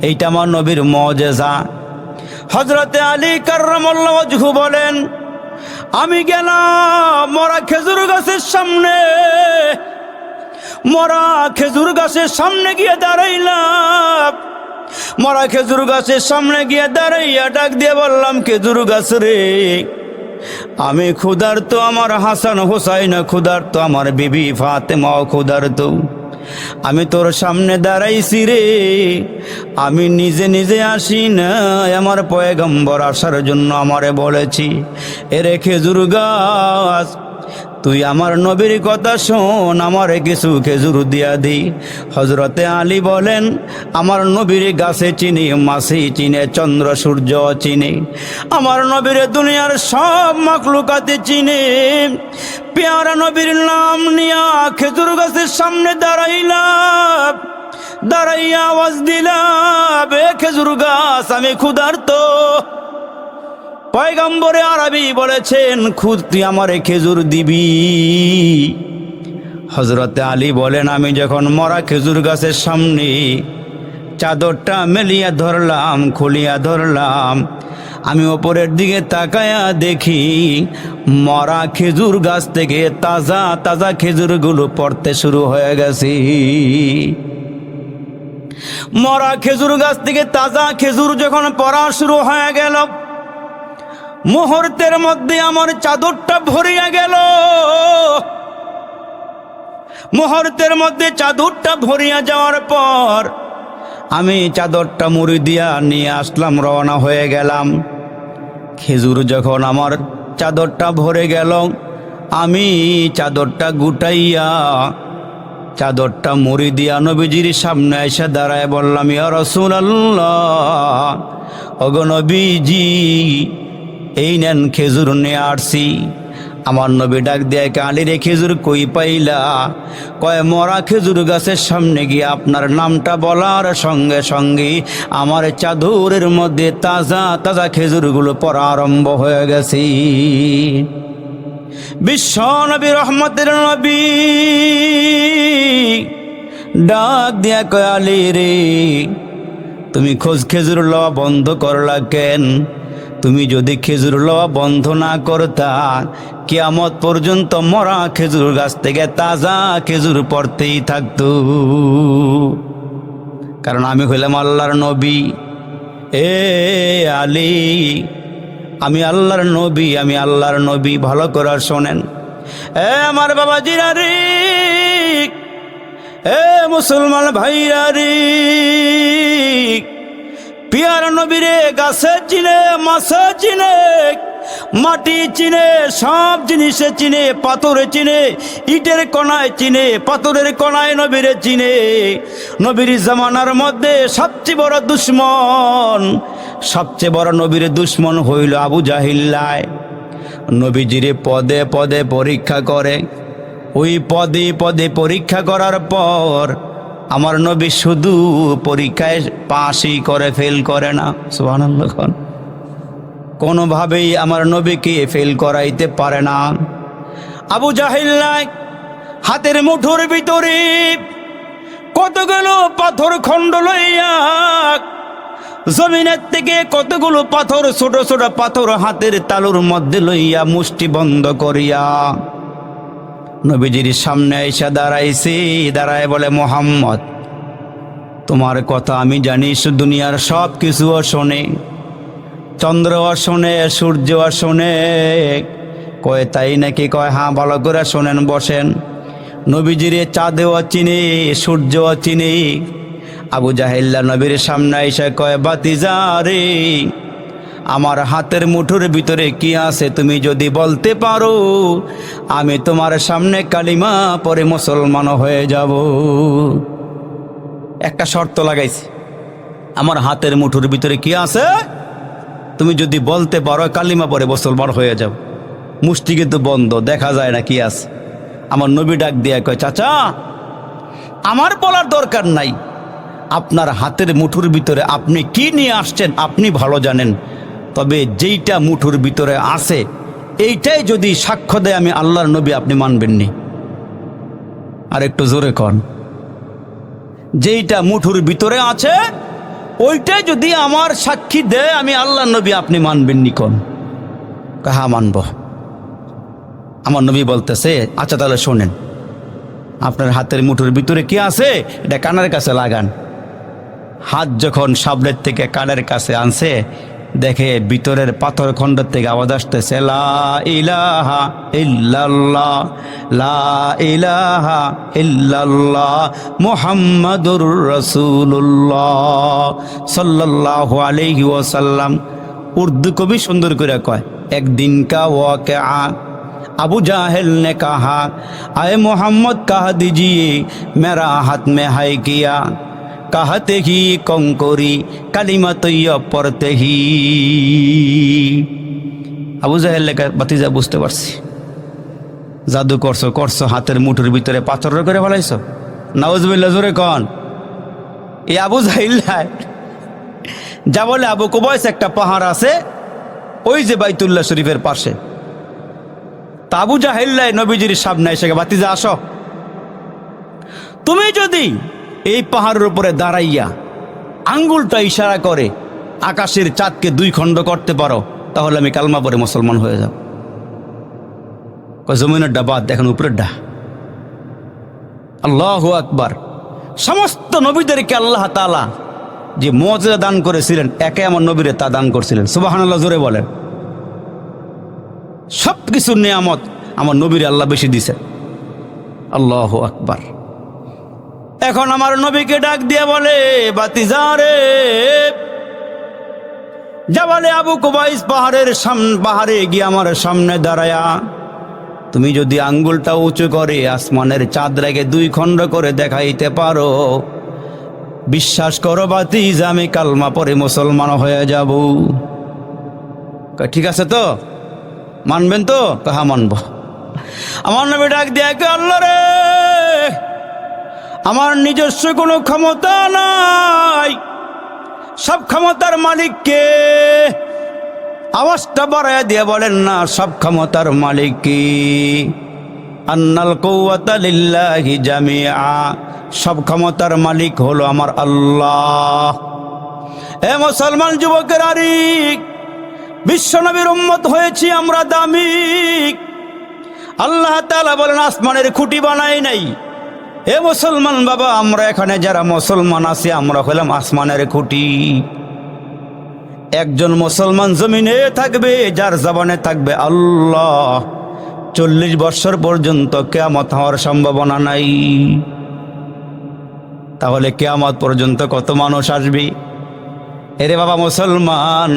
এইটা আমার নবীর মুআজিজা। হযরতে আলী কাররামাল্লাহু ওয়াজহু বলেন, আমি গেলাম মরা খেজুর গাছের সামনে, মরা খেজুর গাছের সামনে গিয়ে দাঁড়াইলাম। মরা খেজুর গাছের সামনে গিয়ে দাঁড়াইয়া ডাক দিয়ে বললাম, খেজুর গাছ রে, আমি ক্ষুধার্ত, আমার হাসান হোসাইন ক্ষুধার্ত, আমার বিবি ফাতেমাও ক্ষুধার্ত। আমি তোর সামনে দাঁড়াইছি রে, আমি নিজে নিজে আসি না, আমার পয়গম্বর আসার জন্য আমারে বলেছি। এরে খেজুর গাছ, তুই আমার নবীর কথা শোন, আমারে কিছু খেজুর দিয়া দি। হযরতে আলী বলেন, আমার নবীর গাছে চিনি, মাছি চিনে, চন্দ্র সূর্য চিনে, আমার নবীর দুনিয়ার সব মাখলুকাতে চিনে। পেয়ারা নবীর নাম নিয়া খেজুর গাছের সামনে দাঁড়াইলাম, দাঁড়াইয়া আওয়াজ দিলাম, এ খেজুর গাছ, আমি ক্ষুধার্ত, পয়গম্বরে আরবি বলেছেন, খুদ তুই আমারে খেজুর দিবি। হযরতে আলী বলেন, আমি যখন মরা খেজুর গাছের সামনে চাদরটা মেলিয়া ধরলাম, খুলিয়া ধরলাম, আমি ওপরের দিকে তাকায়া দেখি মরা খেজুর গাছ থেকে তাজা তাজা খেজুরগুলো পড়তে শুরু হয়ে গেছে। মরা খেজুর গাছ থেকে তাজা খেজুর যখন পড়া শুরু হয়ে গেল, মুহূর্তের মধ্যে আমার চাদরটা ভরিয়া গেল। মুহূর্তের মধ্যে চাদরটা ভরিয়া যাওয়ার পর আমি চাদরটা মুড়ি দিয়া নিয়ে আসলাম, রওনা হয়ে গেলাম। খেজুর যখন আমার চাদরটা ভরে গেল, আমি চাদরটা গুটাইয়া চাদরটা মুড়ি দিয়া নবীজির সামনে এসে দাঁড়ায় বললাম, ইয়া রাসূলুল্লাহ, ওগো নবীজি, এই নেন খেজুর নিয়ে আসছি। আমার নবী ডাক দিয়ে, আলী রে, খেজুর কই পাইলা? কয়, মরা খেজুর গাছের সামনে গিয়ে আপনার নামটা বলার সঙ্গে সঙ্গে আমার চাদরের মধ্যে তাজা তাজা খেজুরগুলো পড়া আরম্ভ হয়ে গেছে। বিশ্ব নবী, রহমতের নবী ডাক দিয়া কয়, আলী রে, তুমি খোঁজ খেজুর লওয়া বন্ধ করলা কেন? তুমি যদি খেজুর লওয়া বন্ধ না করতা, কিয়ামত পর্যন্ত মরা খেজুর গাছ থেকে তাজা খেজুর পড়তেই থাকতো। কারণ আমি হইলাম আল্লাহর নবী। এ আলী, আমি আল্লাহর নবী, আমি আল্লাহর নবী। ভালো করে শোনেন, এ আমার বাবাজিরা রে, এ মুসলমান ভাইরা রে, পিয়ার নবীরে গাছে চিনে, মাছে চিনে, মাটি চিনে, সব জিনিসে চিনে, পাথরে চিনে, ইটের কণায় চিনে, পাথরের কণায় নবীরে চিনে। নবীর জামানার মধ্যে সবচেয়ে বড় দুশ্মন, সবচেয়ে বড় নবীর দুশ্মন হইল আবু জাহিল্লায়। নবীজিরে পদে পদে পরীক্ষা করে, ওই পদে পদে পরীক্ষা করার পর আমার নবী শুধু পরীক্ষায় পাশই করে, ফেল করে না। সুবহানাল্লাহ। কোনোভাবেই আমার নবীকে ফেল করাইতে পারে না। আবু জাহিল্লাহ হাতের মুঠোর ভিতরে কতগুলো পাথর খণ্ড লইয়া, জমিনের থেকে কতগুলো পাথর, ছোট ছোট পাথর হাতের তালুর মধ্যে লইয়া মুষ্টি বন্ধ করিয়া নবীজির সামনে এসে দাঁড়াইছে। দাঁড়ায় বলে, মুহাম্মদ, তোমার কথা আমি জানি, দুনিয়ার সব কিছুও শোনে, চন্দ্রও শোনে, সূর্যও শোনে। কয়, তাই নাকি? কয়, হ্যাঁ, ভালো করে শোনেন, বসেন। নবীজিরে চাঁদেও চিনি, সূর্যও চিনি। আবু জাহিল্লা নবীর সামনে এসে কয়, বাতিজা রে, আমার হাতের মুঠোর ভিতরে কি আছে তুমি যদি বলতে পারো, আমি তোমার সামনে কালিমা পরে মুসলমান হয়ে যাব। একটা শর্ত লাগাইছি, আমার হাতের মুঠোর ভিতরে কি আছে তুমি যদি বলতে পারো, কালিমা পরে মুসলমান হয়ে যাব। মুষ্টি কিন্তু বন্ধ, দেখা যায় না কি আছে। আমার নবী ডাক দিয়ে কয়, চাচা, আমার বলার দরকার নাই, আপনার হাতের মুঠোর ভিতরে আপনি কি নিয়ে আসছেন আপনি ভালো জানেন। তবে যেইটা মুঠোর ভিতরে আছে এইটাই যদি সাক্ষ্য দেয় আমি আল্লাহর নবী, আপনি মানবেননি? আর একটু জোরে কন, যেইটা মুঠোর ভিতরে আছে ওইটাই যদি আমার সাক্ষী দেয় আমি আল্লাহর নবী, আপনি মানবেননি? কোন? হ্যাঁ, মানব। আমার নবী বলতেছে, আচ্ছা তাহলে শোনেন, আপনার হাতের মুঠোর ভিতরে কি আছে এটা কানের কাছে লাগান। হাত যখন সামনের থেকে কানের কাছে আনছে, দেখে ভিতরের পাথর খণ্ড থেকে আওয়াজ আসতেছে, লা ইলাহা ইল্লাল্লাহ, লা ইলাহা ইল্লাল্লাহ, মুহাম্মাদুর রাসূলুল্লাহ সাল্লাল্লাহু আলাইহি ওয়াসাল্লাম। উর্দু কবি সুন্দর করে কয়, একদিন কা ওয়াকিআ अबू जाहिल ने कहा, आए मोहम्मद कह दीजिए मेरा हाथ में है किया, कहते ही कंकोरी कलिमा तैयब पढ़ते ही। আবু জাহেল লেখা, বাতিজা বুঝতে পারছি, জাদু করছো করছো, হাতের মুঠোর ভিতরে পাথর করে ফেলাইছো। নাউজুবিল্লাহ, জোরে কন। এই আবু জাহিল যা বলে, আবু কুবাইস একটা পাহাড় আছে, ওই যে বাইতুল্লাহ শরীফের পাশে। তা আবু জাহেল্লাই নবীজির সামনে এসে, ভাতিজা আসো, তুমি যদি এই পাহাড়ের উপরে দাঁড়াইয়া আঙ্গুলটা ইশারা করে আকাশের চাঁদকে 2 খণ্ড করতে পারো, তাহলে আমি কালমা পরে মুসলমান হয়ে যাব। জমিনের ডাবাদ দেখেন, উপরের ডা। আল্লাহু আকবার। সমস্ত নবীদেরকে আল্লাহ তাআলা যে মুজিজা দান করেছিলেন, একে আমার নবীরে তা দান করছিলেন। সুবহানাল্লাহ, জোরে বলেন। সব কিছুর নিয়ামত আমার নবীরে আল্লাহ বেশি দিছে। আল্লাহু আকবার। এখন আমার নবীকে ডাক দিয়ে বলে, ভাতিজা রে, জাবালে আবু কুবাইস পাহাড়ে গিয়ে আমার সামনে দাঁড়ায়া তুমি যদি আঙ্গুলটা উঁচু করে আসমানের চাঁদ রেখে 2 খণ্ড করে দেখাইতে পারো, বিশ্বাস করো ভাতিজা, আমি কালমা পরে মুসলমান হয়ে যাব। ঠিক আছে তো, মানবেন তো? হ্যাঁ মানব। আমার নবী ডাক দিয়ে, আল্লাহ রে, আমার নিজস্ব কোনো ক্ষমতা নাই, সব ক্ষমতার মালিক কে? আওয়াজটা বাড়ায় দিয়ে বলেন না, সব ক্ষমতার মালিক কি? আন্নাল কুওয়াতা লিল্লাহি জামিআ, সব ক্ষমতার মালিক হলো আমার আল্লাহ। এ মুসলমান যুবকের আরিক, বিশ্বনবীর উম্মত হয়েছি আমরা দামিক। আল্লাহ তাআলা বলেন, আসমানের খুঁটি বানাই নাই। এ মুসলমান বাবা, আমরা এখানে যারা মুসলমান আছি, আমরা হলাম আসমানের খুঁটি। একজন মুসলমান জমিনে থাকবে, যার জবানে থাকবে আল্লাহ, 40 বছর পর্যন্ত কিয়ামত হওয়ার সম্ভাবনা নাই। তাহলে কিয়ামত পর্যন্ত কত মানুষ আসবে? এরে বাবা মুসলমান,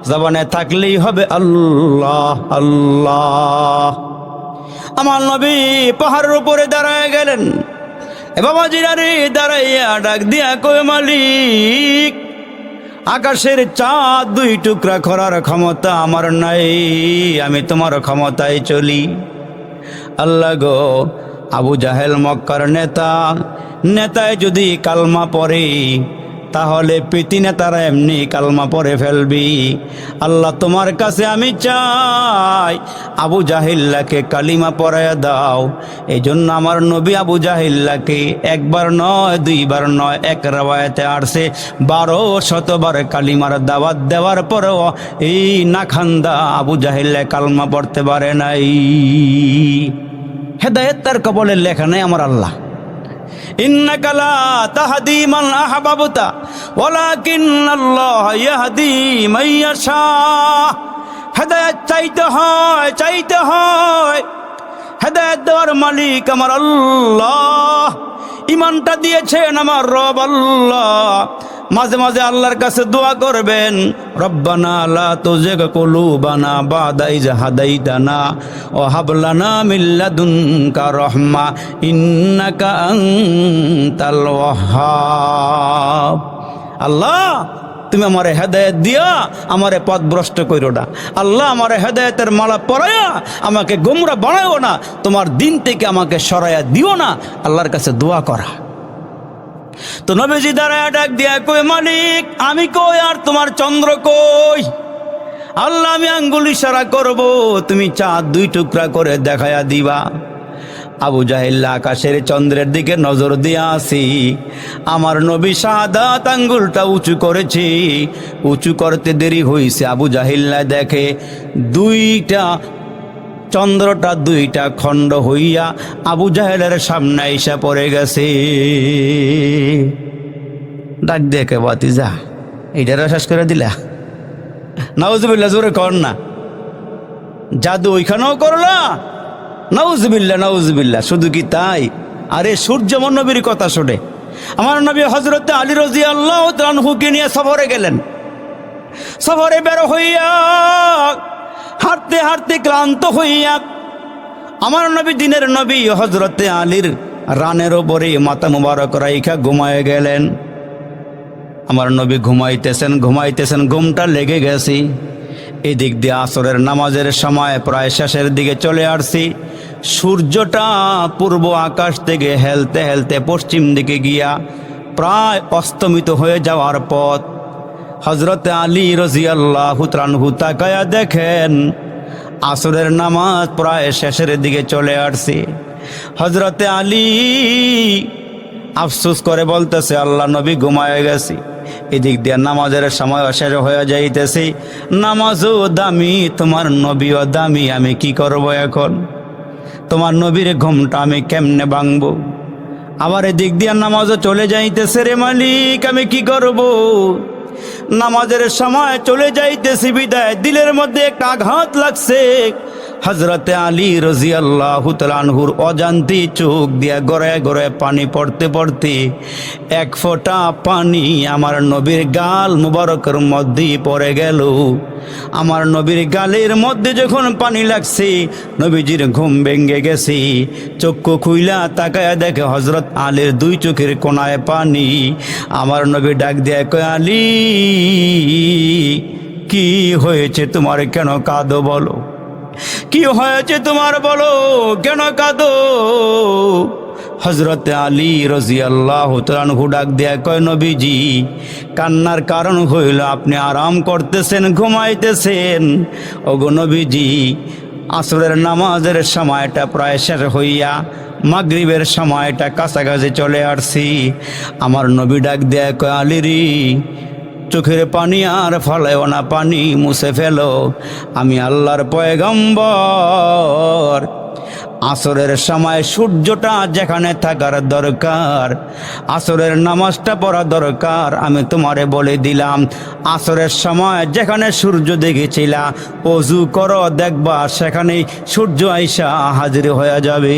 জবানে থাকলেই হবে আল্লাহ আল্লাহ। আমার নবী পাহাড়ের উপরে দাঁড়ায় গেলেন। এ বাবা জিরারে, দাঁড়াইয়া ডাক দিয়া কয়, মালিক, আকাশের চাঁদ 2 টুকরা করার ক্ষমতা আমার নাই, আমি তোমার ক্ষমতায় চলি। আল্লাহ গো, আবু জাহেল মক্কার নেতায় যদি কালমা পড়ে, তাহলে প্রীতি নেতারা এমনি কালমা পড়ে ফেলবি। আল্লাহ, তোমার কাছে আমি চাই, আবু জাহিল্লাকে কালিমা পড়াইয়া দাও। এই জন্য আমার নবী আবু জাহিল্লাকে 1 বার নয় 2 বার নয়, এক রাওয়ায়াতে আসছে 1200 বার কালিমার দাওয়াত দেওয়ার পরেও এই নাখান্দা আবু জাহিল্লা কালমা পড়তে পারে নাই। হেদায়েত তার কবলে লেখা নেই আমার আল্লাহ। ইন্নাকা লা তাহদি মান আহবাবতা ওয়ালাকিন্নাল্লাহ ইয়াহদি মান ইয়াশা। হেদায়েত চাইতে হয়। হেদায়েত দেওয়ার মালিক আমার আল্লাহ। ইমানটা দিয়েছেন আমার রব আল্লাহ। মাঝে মাঝে আল্লাহর কাছে দোয়া করবেন, রব্বানা লা তুজিগ কুলুবানা বাদা ইজ হাদাইতানা ওয়া হাব লানা মিন লাদুনকা রাহমা ইন্নাকা আনতাল ওয়াহ্হাব। আল্লাহ, তুমি আমারে হেদায়েত দিয়া আমারে পথভ্রষ্ট কইরো না। আল্লাহ, আমারে হেদায়েতের মালা পরায়া আমাকে গোমরা বানায়ও না, তোমার দিন থেকে আমাকে সরাইয়া দিও না। আল্লাহর কাছে দোয়া করা। তো নবীজি দাঁড়ায় ডাক দিয়া কই, মালিক, আমি কই আর তোমার চন্দ্র কই? আল্লাহ, আমি আঙ্গুল ইশারা করব, তুমি চাঁদ 2 টুকরা করে দেখায়া দিবা। আবু জাহেল আকাশের চন্দ্রের দিকে নজর দিয়ে আসি, আমার নবী শাহাদাত আঙ্গুলটা উঁচু করেছি। উঁচু করতে দেরি হইছে, আবু জাহেল দেখে 2টা চন্দ্রটা 2টা খণ্ড হইয়া আবু জাহেলের সামনে আইসা পড়ে গেছে। ডাক দেখে, ভাতিজা, এইটারা শেষ করে দিলা? নাউজুবিল্লাহ, জোরে কর না। জাদু ওইখানেও করলা? নাউজুবিল্লাহ নাউজুবিল্লাহ। শুধু কি তাই? আরে সূর্য নবীর কথা শোনে। আমার নবী হযরত আলী রাদিয়াল্লাহু তাআলা আনহুকে নিয়ে সফরে গেলেন। সফরে বের হইয়া হাঁটতে হাঁটতে ক্লান্ত হইয়া আমার নবী, দিনের নবী হযরত আলীর রানের ওপরে মাথা মুবারক রাইখা ঘুমায় গেলেন। আমার নবী ঘুমাইতেছেন, ঘুমটা লেগে গেছে। এদিক দিয়ে আসরের নামাজের সময় প্রায় শেষের দিকে চলে আসছি। সূর্যটা পূর্ব আকাশ থেকে হেলতে হেলতে পশ্চিম দিকে গিয়া প্রায় অস্তমিত হয়ে যাওয়ার পথ। হযরত আলী রাদিয়াল্লাহু তাআলা তাকায়া দেখেন আসরের নামাজ প্রায় শেষের দিকে চলে আসছে। হযরত আলী আফসোস করে বলতেছে, আল্লাহ নবী ঘুমায় গেছে। এদিক দিয়ে নামাজের সময় শেষ হয়ে যাইতেছে, নামাজও দামি, তোমার নবীও দামি, আমি কি করব এখন? তোমার নবীর ঘুমটা আমি কেমনে ভাঙবো? আবার এদিক দিয়ে নামাজও চলে যাইতেছে, রে মালিক আমি কি করব? নামাজের সময় চলে যাইতেছি বিদায় দিলের মধ্যে একটা আঘাত লাগছে। হযরত আলী রাদিয়াল্লাহু তাআলা আনহুর অজান্তে চোখ দিয়া গড়ায় গড়ায় পানি পড়তে পড়তে এক ফোঁটা পানি আমার নবীর গাল মুবারকের মধ্যে পড়ে গেল। আমার নবীর গালের মধ্যে যখন পানি লাগছে, নবীজির ঘুম ভেঙে গেছে। চক্ষু খুইলা তাকায়া দেখে হযরত আলীর দুই চোখের কোণায় পানি। আমার নবী ডাক দিয়ে কয়, আলী কি হয়েছে তোমার, কেন কাঁদো বলো? কি হয়েছে তোমার বলো, কেন কাঁদো? হযরত আলী রাদিয়াল্লাহু তাআলা আনহু ডাক দেয়া কয়, নবীজি কান্নার কারণ হইল আপনি আরাম করতেছেন, ঘুমাইতেছেন। ওগো নবীজি, আসরের নামাজের সময়টা প্রায় শেষ হইয়া মাগরিবের সময়টা কাছাকাছি চলে আসছি। আমার নবী ডাক দেয়া কয়, আলী রে, চোখের পানি আর ফেলেও না, পানি মুছে ফেলো, আমি আল্লাহর পয়গম্বর। আসরের সময় সূর্যটা যেখানে থাকার দরকার, আসরের নামাজটা পড়া দরকার, আমি তোমারে বলে দিলাম। আসরের সময় যেখানে সূর্য দেখেছিলা, ওযু করো, দেখবা সেখানেই সূর্য আইসা হাজির হয়ে যাবে,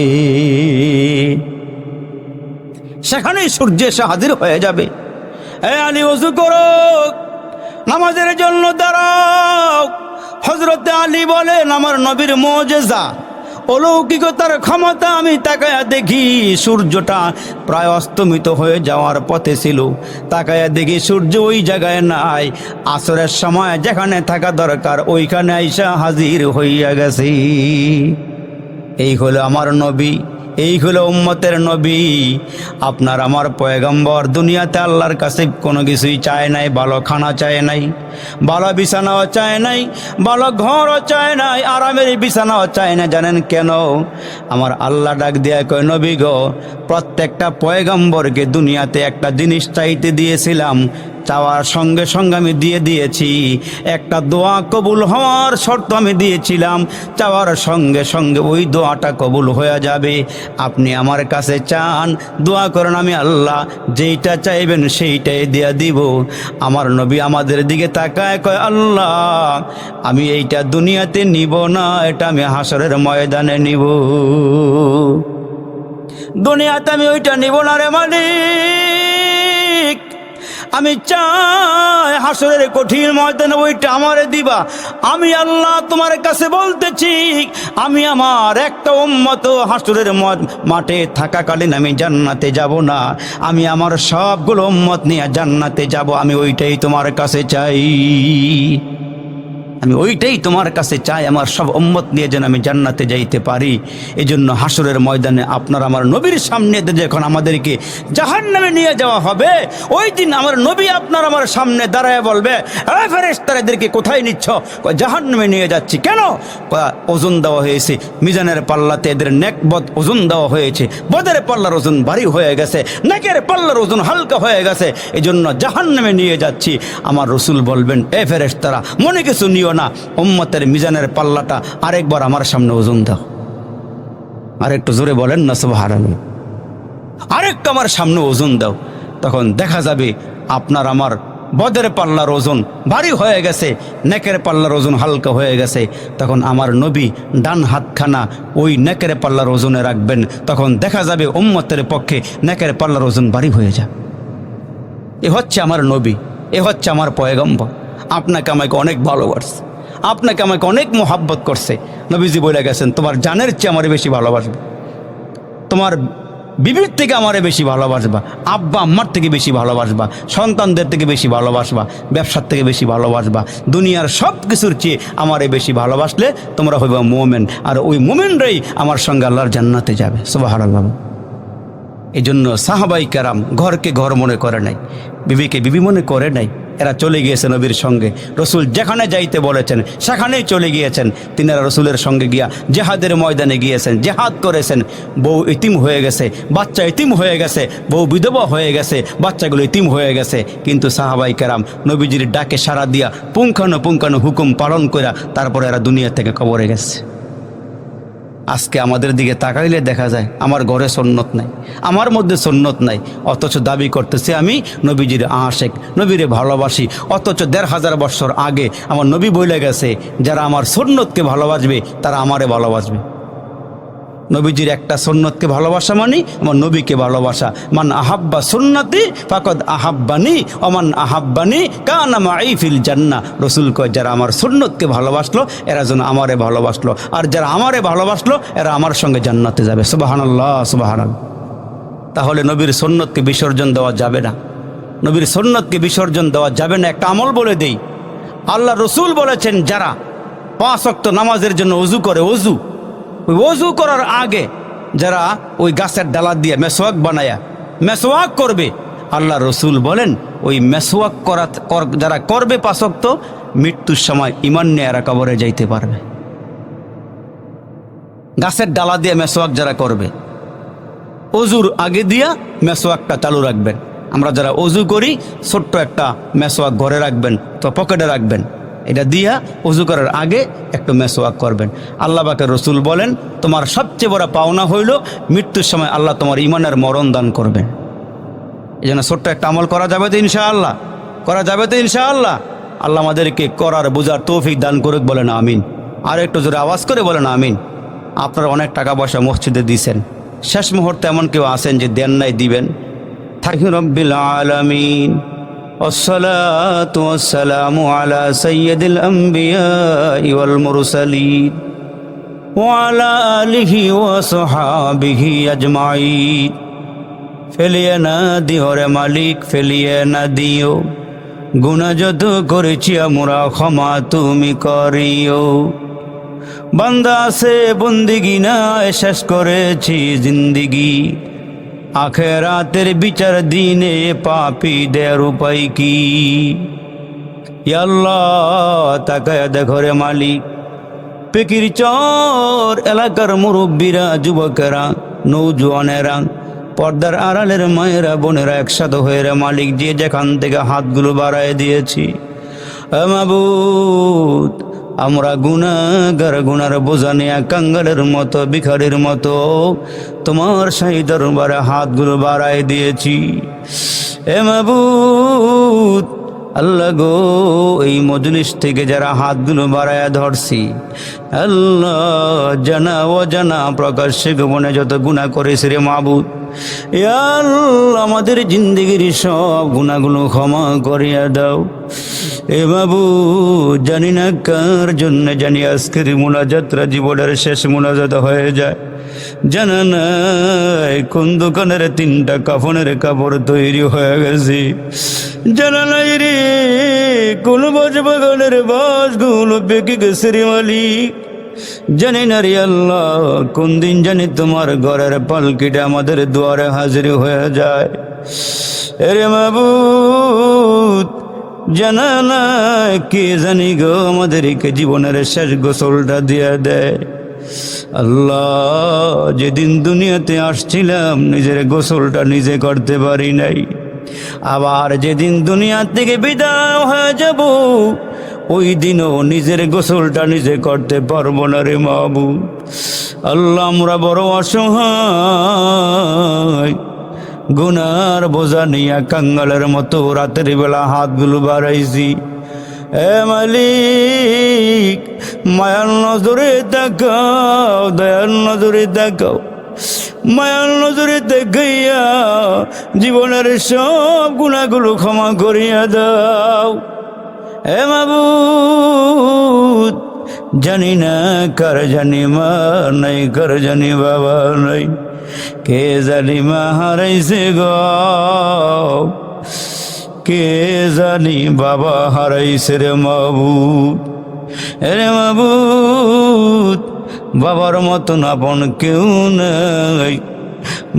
সেখানেই সূর্য এসে হাজির হয়ে যাবে। আলী ওযু করো, নামাজের জন্য দাঁড়াও। হযরত আলী বলেন, আমার নবীর মুজিজা, অলৌকিকতার ক্ষমতা, আমি তাকায়া দেখি সূর্যটা প্রায় অস্তমিত হয়ে যাওয়ার পথে ছিল। তাকায়া দেখি সূর্য ওই জায়গায় নাই, আসরের সময় যেখানে থাকা দরকার ওইখানে আইসা হাজির হইয়া গেছে। এই হলো আমার নবী, এই হলো উম্মতের নবী, আপনার আমার পয়গম্বর। দুনিয়াতে আল্লাহর কাছে কোনো কিছুই চায় নাই, ভালো খানা চায় নাই, ভালো বিছানাও চায় নাই, ভালো ঘরও চায় নাই, আরামের বিছানাও চায় না। জানেন কেন? আমার আল্লাহ ডাক দিয়া কয়, নবী গো, প্রত্যেকটা পয়গম্বরকে দুনিয়াতে একটা জিনিস চাইতে দিয়েছিলাম, চাওয়ার সঙ্গে সঙ্গে আমি দিয়ে দিয়েছি। একটা দোয়া কবুল হওয়ার শর্ত আমি দিয়েছিলাম, চাওয়ার সঙ্গে সঙ্গে ওই দোয়াটা কবুল হয়ে যাবে। আপনি আমার কাছে চান, দোয়া করেন, আমি আল্লাহ যেইটা চাইবেন সেইটাই দিয়া দিব। আমার নবী আমাদের দিকে তাকায় কয়, আল্লাহ আমি এইটা দুনিয়াতে নিব না, এটা আমি হাসরের ময়দানে নিব, দুনিয়াতে আমি ওইটা নিব না রে মালিক। আমি চাই হাসরের কঠিন ময়দানে ওইটা আমারে দিবা। আমি আল্লাহ তোমার কাছে বলতেছি, আমি আমার একটা উম্মত হাসরের মাঠে থাকাকালীন আমি জান্নাতে যাব না, আমি আমার সবগুলো উম্মত নিয়ে জান্নাতে যাব। আমি ওইটাই তোমার কাছে চাই, আমি ওইটাই তোমার কাছে চাই, আমার সব উম্মত নিয়ে যেন আমি জান্নাতে যাইতে পারি। এজন্য হাসরের ময়দানে আপনার আমার নবীর সামনে যখন আমাদেরকে জাহান্নামে নিয়ে যাওয়া হবে, ওই দিন আমার নবী আপনার আমার সামনে দাঁড়ায় বলবে, এই ফেরেশতারা এদেরকে কোথায় নিচ্ছ? জাহান্নামে নিয়ে যাচ্ছি। কেন? ওজন দেওয়া হয়েছে, মিজানের পাল্লাতে এদের নেকবদ ওজন দেওয়া হয়েছে, বদের পাল্লার ওজন ভারী হয়ে গেছে, নেকের পাল্লার ওজন হালকা হয়ে গেছে, এজন্য জাহান্নামে নিয়ে যাচ্ছি। আমার রাসূল বলবেন, এই ফেরেশতারা মনে কিছু নিও না, উম্মতের মিজানের পাল্লাটা আরেকবার আমার সামনে ওজন দাও। আরেকটু জোরে বলেন না সুবহানাল্লাহ। আরেকটু আমার সামনে ওজন দাও। তখন দেখা যাবে আপনার আমার বদের পাল্লার ওজন ভারী হয়ে গেছে, নেকের পাল্লার ওজন হালকা হয়ে গেছে। তখন আমার নবী ডান হাতখানা ওই নেকের পাল্লার ওজনে রাখবেন, তখন দেখা যাবে উম্মতের পক্ষে নেকের পাল্লার ওজন ভারী হয়ে যায়। এ হচ্ছে আমার নবী, এ হচ্ছে আমার পয়গম্বর। আপনাকে আমাকে অনেক ভালোবাসছে, আপনাকে আমাকে অনেক মোহাব্বত করছে। নবীজি বলে গেছেন, তোমার জানের চেয়ে আমারে বেশি ভালোবাসবে, তোমার বিবির থেকে আমারে বেশি ভালোবাসবা, আব্বা আম্মার থেকে বেশি ভালোবাসবা, সন্তানদের থেকে বেশি ভালোবাসবা, ব্যবসার থেকে বেশি ভালোবাসবা, দুনিয়ার সব কিছুর চেয়ে আমারে বেশি ভালোবাসলে তোমরা হইবা মোমেন, আর ওই মোমেনরাই আমার সঙ্গে আল্লাহর জান্নাতে যাবে। সুবহানাল্লাহ। এই জন্য সাহাবাই কেরাম ঘরকে ঘর মনে করে নাই, বিবিকে বিবি মনে করে নাই, এরা চলে গিয়েছে নবীর সঙ্গে। রসুল যেখানে যাইতে বলেছেন সেখানেই চলে গিয়েছেন। তিনারা রসুলের সঙ্গে গিয়া জেহাদের ময়দানে গিয়েছেন, জেহাদ করেছেন। বউ ইতিম হয়ে গেছে, বাচ্চা ইতিম হয়ে গেছে, বউ বিধবা হয়ে গেছে, বাচ্চাগুলো ইতিম হয়ে গেছে। কিন্তু সাহাবাই কেরাম নবীজির ডাকে সাড়া দিয়া পুঙ্খানু হুকুম পালন কইরা তারপরে এরা দুনিয়া থেকে কবরে গেছে। আজকে আমাদের দিকে তাকাইলে দেখা যায় আমার ঘরে সুন্নত নাই, আমার মধ্যে সুন্নত নাই, অথচ দাবি করতেছে আমি নবীজির আশেক, নবীরে ভালোবাসি। অথচ 1500 বছর আগে আমার নবী বলে গেছে, যারা আমার সুন্নতকে ভালোবাসবে তারা আমারে ভালোবাসবে। নবীজির একটা সুন্নতকে ভালোবাসা মানে আমার নবীকে ভালোবাসা। মান আহাব্বা সুন্নতি ফাকাদ আহাব্বানি ওমান আহাব্বানি কানা মাই ফিল জান্নাহ। রসুল কয়, যারা আমার সুন্নতকে ভালোবাসলো এরা যেন আমারে ভালোবাসলো, আর যারা আমারে ভালোবাসলো এরা আমার সঙ্গে জান্নাতে যাবে। সুবহানাল্লাহ, সুবহানাল্লাহ। তাহলে নবীর সুন্নতকে বিসর্জন দেওয়া যাবে না, নবীর সুন্নতকে বিসর্জন দেওয়া যাবে না। একটা আমল বলে দেই, আল্লাহ রসুল বলেছেন যারা 5 ওয়াক্ত নামাজের জন্য ওযু করে, ওই ওযু করার আগে যারা ওই গাছের ডালা দিয়ে মেসওয়াক বানায়া মেসওয়াক করবে, আল্লাহ রসুল বলেন ওই মেসওয়াক যারা করবে 5 ওয়াক্ত, মৃত্যুর সময় ঈমান নিয়ে এরা কবরে যাইতে পারবে। গাছের ডালা দিয়ে মেসওয়াক যারা করবে, ওযুর আগে দিয়া মেসওয়াকটা চালু রাখবেন। আমরা যারা ওযু করি ছোট্ট একটা মেসওয়াক ঘরে রাখবেন, তো পকেটে রাখবেন, এটা দিয়া ওযু করার আগে একটু মেসওয়াক করবেন। আল্লাহ পাকের রসুল বলেন তোমার সবচেয়ে বড় পাওনা হইল মৃত্যুর সময় আল্লাহ তোমার ঈমানের মরণ দান করবেন। এই জন্য ছোট্ট একটা আমল করা যাবে তো ইনশাআল্লাহ, করা যাবে তো ইনশাআল্লাহ। আল্লাহ আমাদেরকে করার বোঝার তৌফিক দান করুক, বলেন আমিন। আর একটু জোরে আওয়াজ করে বলেন আমিন। আপনারা অনেক টাকা পয়সা মসজিদে দিয়েছেন, শেষ মুহূর্তে এমন কেউ আছেন যে দেন নাই, দিবেন। থাকি রব্বিল আলামিন। والصلاة والسلام على سيد الأنبياء والمرسلين وعلى آله وصحابه أجمعين। ফেলিয়ে না দিও রে মালিক, ফেলিয়ে না দিও, গুনাহ যত করেছি আমরা ক্ষমা তুমি করিও। বান্দা আছে বন্দিগি না শেষ করেছি জিন্দিগি, আখেরাতের বিচার দিনে পাপীদের উপায় কি? ইয়া আল্লাহ তাকায়া দেখো রে মালিক, পেকির চর এলাকার মুরব্বীরা, যুবকেরা, নৌজওয়ানেরা, পর্দার আড়ালের মায়েরা, বোনেরা একসাথে হয়ে রে মালিক যে যেখান থেকে হাতগুলো বাড়ায় দিয়েছি, মাবুদ আমরা গুনাহগার, গুনার বোঝা নিয়ে কাঙ্গালের মতো, ভিখারির মতো তোমার শাহী দরবারে হাতগুলো বাড়ায় দিয়েছি। এ মাবুদ আল্লাহ গো, এই মজলিস থেকে যারা হাতগুলো বাড়ায় ধরছি, আল্লাহ জানা অজানা প্রকাশ্যে গোপনে যত গুনাহ করেছি রে মাবুদ, ইয়া আল্লাহ আমাদের জিন্দেগির সব গুনাহগুলো ক্ষমা করিয়া দাও। এ বাবু জানি না কার জন্য জানি আজকের মুনাজাতরা জীবনের শেষ মুনাজাত হয়ে যায়, জানা নাই কোন দোকানের 3টা কাফনের কাপড় তৈরি হয়ে গেছে, জানা নাই রে কোন বাগানের বাসগুলো পেকে গেছে রে মালিক, জানি না রে আল্লাহ কোন দিন জানি তোমার ঘরের পালকিটা আমাদের দুয়ারে হাজির হয়ে যায়। এরে মাবুদ জানা না কে জানি গো আমাদেরকে জীবনের শেষ গোসলটা দিয়ে দেয়। আল্লাহ যেদিন দুনিয়াতে আসছিলাম নিজের গোসলটা নিজে করতে পারি নাই, আবার যেদিন দুনিয়া থেকে বিদায় হয়ে যাব ওই দিনও নিজের গোসলটা নিজে করতে পারবো না রে মাবুদ। আল্লাহ আমরা বড় অসহায়, গুনার বোঝা নিয়ে কাঙ্গালের মতো রাতের বেলা হাতগুলো বাড়াইছি। এ মালিক মায়ার নজরে তাকাও, দয়ার নজরে তাকাও, মায়ার নজরে দেখাইয়া জীবনের সব গুনাহগুলো ক্ষমা করিয়া দাও। হে মাবুদ জানি না কার জানি মা নাই, কার জানি বাবা নাই, কে জানি মা হারাইছে গো, কে জানি বাবা হারাইছে রে মাবুদ। রে মাবুদ বাবার মতন আপন কেউ নাই,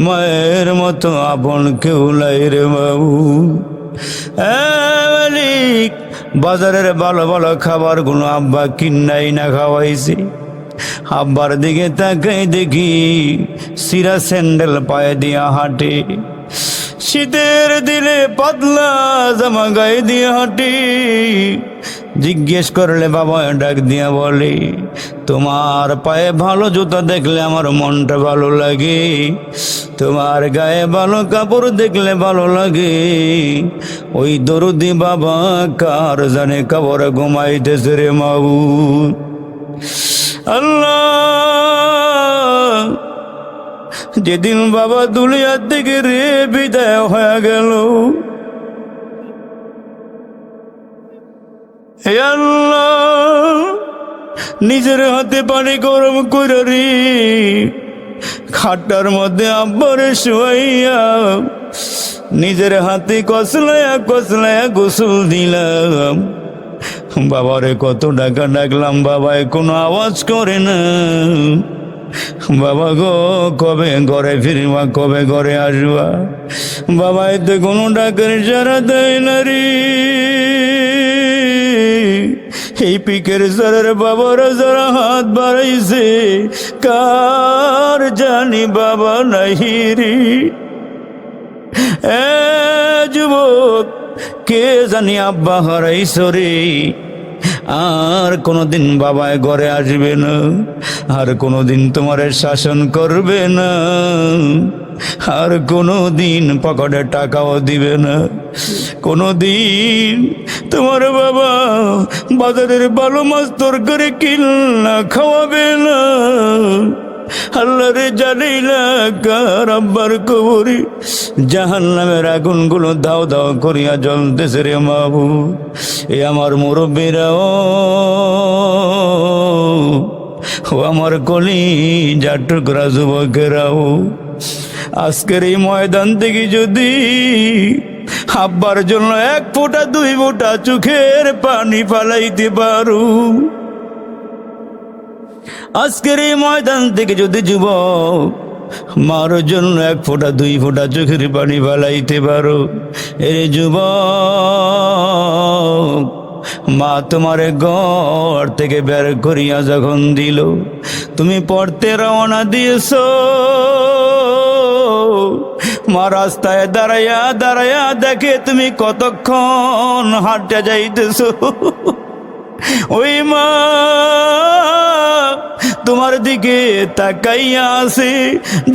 মায়ের মতো আপন কেউ নাই রে মাবুদ। মালিক, বাজারের ভালো ভালো খাবারগুলো আব্বা কিন্নাই না খাওয়াইছি। আব্বার দিকে তাকাই দেখি সিরা স্যান্ডেল পায়ে দিয়া হাঁটে, শীতের দিনে পাতলা জামা গায়ে দিয়ে হাঁটে। জিজ্ঞেস করলে বাবা ডাক দিয়া বলে, তোমার পায়ে ভালো জুতা দেখলে আমার মনটা ভালো লাগে, তোমার গায়ে ভালো কাপড় দেখলে ভালো লাগে। ওই দরদি বাবা কার জানে কবরে ঘুমাইতেছে রে মাবুদ। আল্লাহ, যেদিন বাবা দুনিয়ার থেকে রে বিদায় হয়ে গেল, হে আল্লাহ, নিজের হাতে পানি গরম করে রে খাটটার মধ্যে আব্বারে শুয়াইয়া নিজের হাতে কসলায়া কসলায়া গোসল দিলাম। বাবারে কত ডাকা ডাকলাম, বাবায় কোনো আওয়াজ করে না। বাবা গো, কবে ঘরে ফিরবা, কবে ঘরে আসবা? বাবা এতে কোনো ডাকের সারা দেয় না রে। এই পিকের সারের বাবারা যারা হাত বাড়াইছে, কার জানি বাবা নাহি রে। এ যুবক, কে জানি আব্বা হারাইছ রে। আর কোনোদিন বাবায় ঘরে আসবে না, আর কোনোদিন তোমার শাসন করবে না, আর কোনোদিন পকেটে টাকাও দিবে না। কোনোদিন তোমার বাবা বাজারের ভালো মাছ তরকারি কিনা খাওয়াবে না। আল্লাহ রে, জানি না কার আব্বার কবরে জাহান্নামের আগুনগুলো দাও দাও করিয়া জ্বলতেছে রে মাবুদ। এ আমার মুরব্বীরাও, ও আমার কলিজার টুকরা যুবকেরাও, আজকের এই ময়দান থেকে যদি আব্বার জন্য 1 ফোঁটা 2 ফোঁটা চোখের পানি ফালাইতে পারো, আজকের এই ময়দান থেকে যদি যুবক মার জন্য 1 ফোঁটা 2 ফোঁটা চোখের পানি ফালাইতে পারো, এ যুবক, মা তোমারে ঘর থেকে বের করিয়া যখন দিল, তুমি পড়তে রওনা দিয়েছ, মা রাস্তায় দাঁড়াইয়া দাঁড়াইয়া দেখে তুমি কতক্ষণ হাঁটতে যাইতেছ। ওই মা তোমার দিকে তাকাইয়া আছে,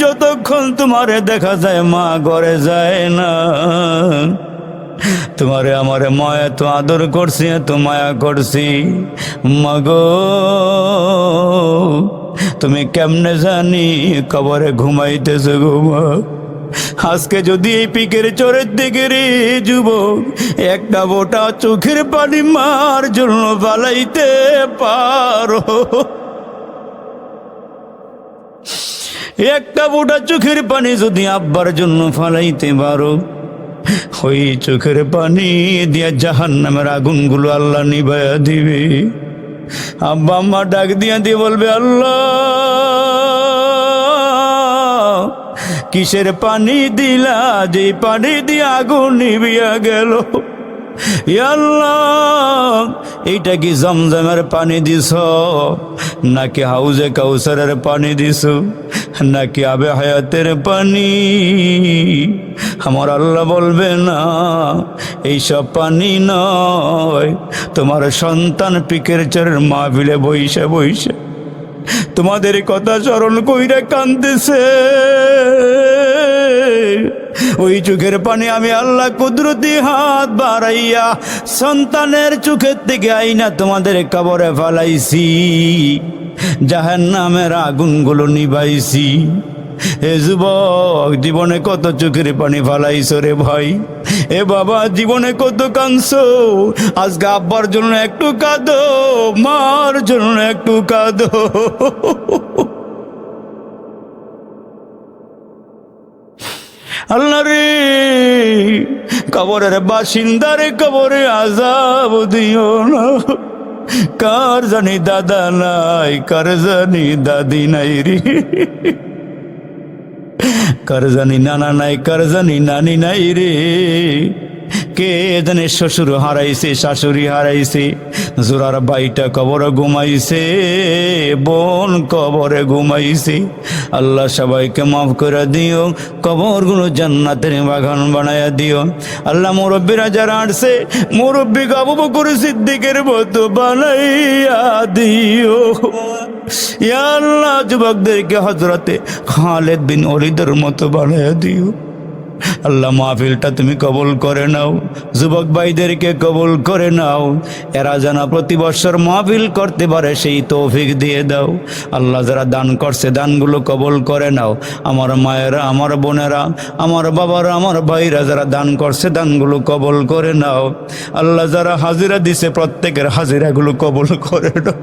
যতক্ষণ তোমারে দেখা যায় মা ঘরে যায় না। তোমারে আমারে মায়া তো আদর করছি, এত মায়া করছি, মাগো তুমি কেমনে জানি কবরে ঘুমাইতেছো গো মা। আজকে যদি এই পিকের চোরের দিকে রে যুবক 1টা ফোঁটা চোখের পানি মার জন্য ফালাইতে পারো, 1টা ফোঁটা চোখের পানি যদি আব্বার জন্য ফালাইতে পারো, ওই চোখের পানি দিয়া জাহান্নামের আগুনগুলো আল্লাহ নিভাইয়া দিবে। আব্বা আম্মা ডাক দিয়া দিয়ে বলবে, আল্লাহ কিসের পানি দিলা যে পানি দিয়ে আগুন নিভিয়া গেল? আল্লাহ, এইটা কি জমজমের পানি দিছ, নাকি হাউজে কাউসারের পানি দিছ, নাকি আবে হায়াতের পানি? আমার আল্লাহ বলবে না, এইসব পানি নয়। তোমার সন্তান পিকের চরের মাহফিলে বইসা বইসা তোমাদের কথা স্মরণ কইরা কাঁদতেছে। ওই চোখের পানি আমি আল্লাহ কুদরতি হাত বাড়াইয়া সন্তানের চোখের থেকে আইনা তোমাদের কবরে ফালাইছি, জাহান্নামের আগুনগুলো নিভাইছি। এ যুবক, জীবনে কত চোখের পানি ফালাইছো রে ভাই। এ বাবা, জীবনে কত কাঁদছো। আজকে আব্বার জন্য একটু কাঁদো, মার জন্য একটু কাঁদো। আল্লাহ রে, কবরের বাসিন্দারে কবরে আযাব দিও না। কার জানি দাদা নাই, কার জানি দাদি নাই রে, কার জানি নানা নাই, কার জানি নানি নাই রে। কে জানে শ্বশুর হারাইছে, শাশুড়ি হারাইছে, জোরার বাইটা কবরে ঘুমাইছে, বোন কবরে ঘুমাইছে। আল্লাহ সবাইকে মাফ করে দিও, কবরগুলো জান্নাতের বাগান বানায়া দিও। আল্লাহ মুরব্বীরা যারা আসছে, মুরব্বীকে আবু বকর সিদ্দিকের মতো বানাইয়া দিও। ইয়া আল্লাহ যুবকদেরকে হযরতে খালিদ বিন ওলীদের মতো বানাইয়া দিও। আল্লাহ মাহফিলটা তুমি কবুল করে নাও, যুবক ভাইদেরকে কবুল করে নাও, এরা যেন প্রতি বছর মাহফিল করতে পারে সেই তৌফিক দিয়ে দাও। আল্লাহ যারা দান করছে দানগুলো কবুল করে নাও। আমার মায়েরা, আমার বোনেরা, আমার বাবারা, আমার ভাইরা যারা দান করছে দানগুলো কবুল করে নাও। আল্লাহ যারা হাজিরা দিছে প্রত্যেকের হাজিরাগুলো কবুল করে নাও।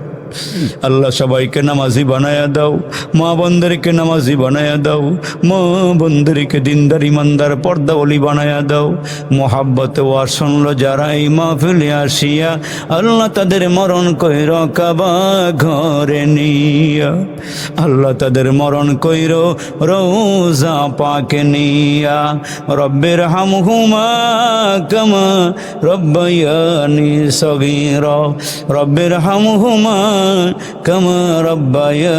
আল্লাহ সবাইকে নামাজি বানায়া দাও, মা বোনদেরকে নামাজি বানায়া দাও, মা বোনদেরকে দিনদার ইমানদার পর্দাওয়ালি বানায়া দাও। মোহাব্বতে ওয়া শুনলো যারা এই মাহফিলে আসিয়া, আল্লাহ তাদের মরণ কইর কাবা ঘরে নিয়া, আল্লাহ তাদের মরণ কইর রওজা পাকে নিয়া। রব্বির হামহুমা কামা রব্বায়ানি সগীরা, রব্বির হামহুমা কামা রব্বায়ানি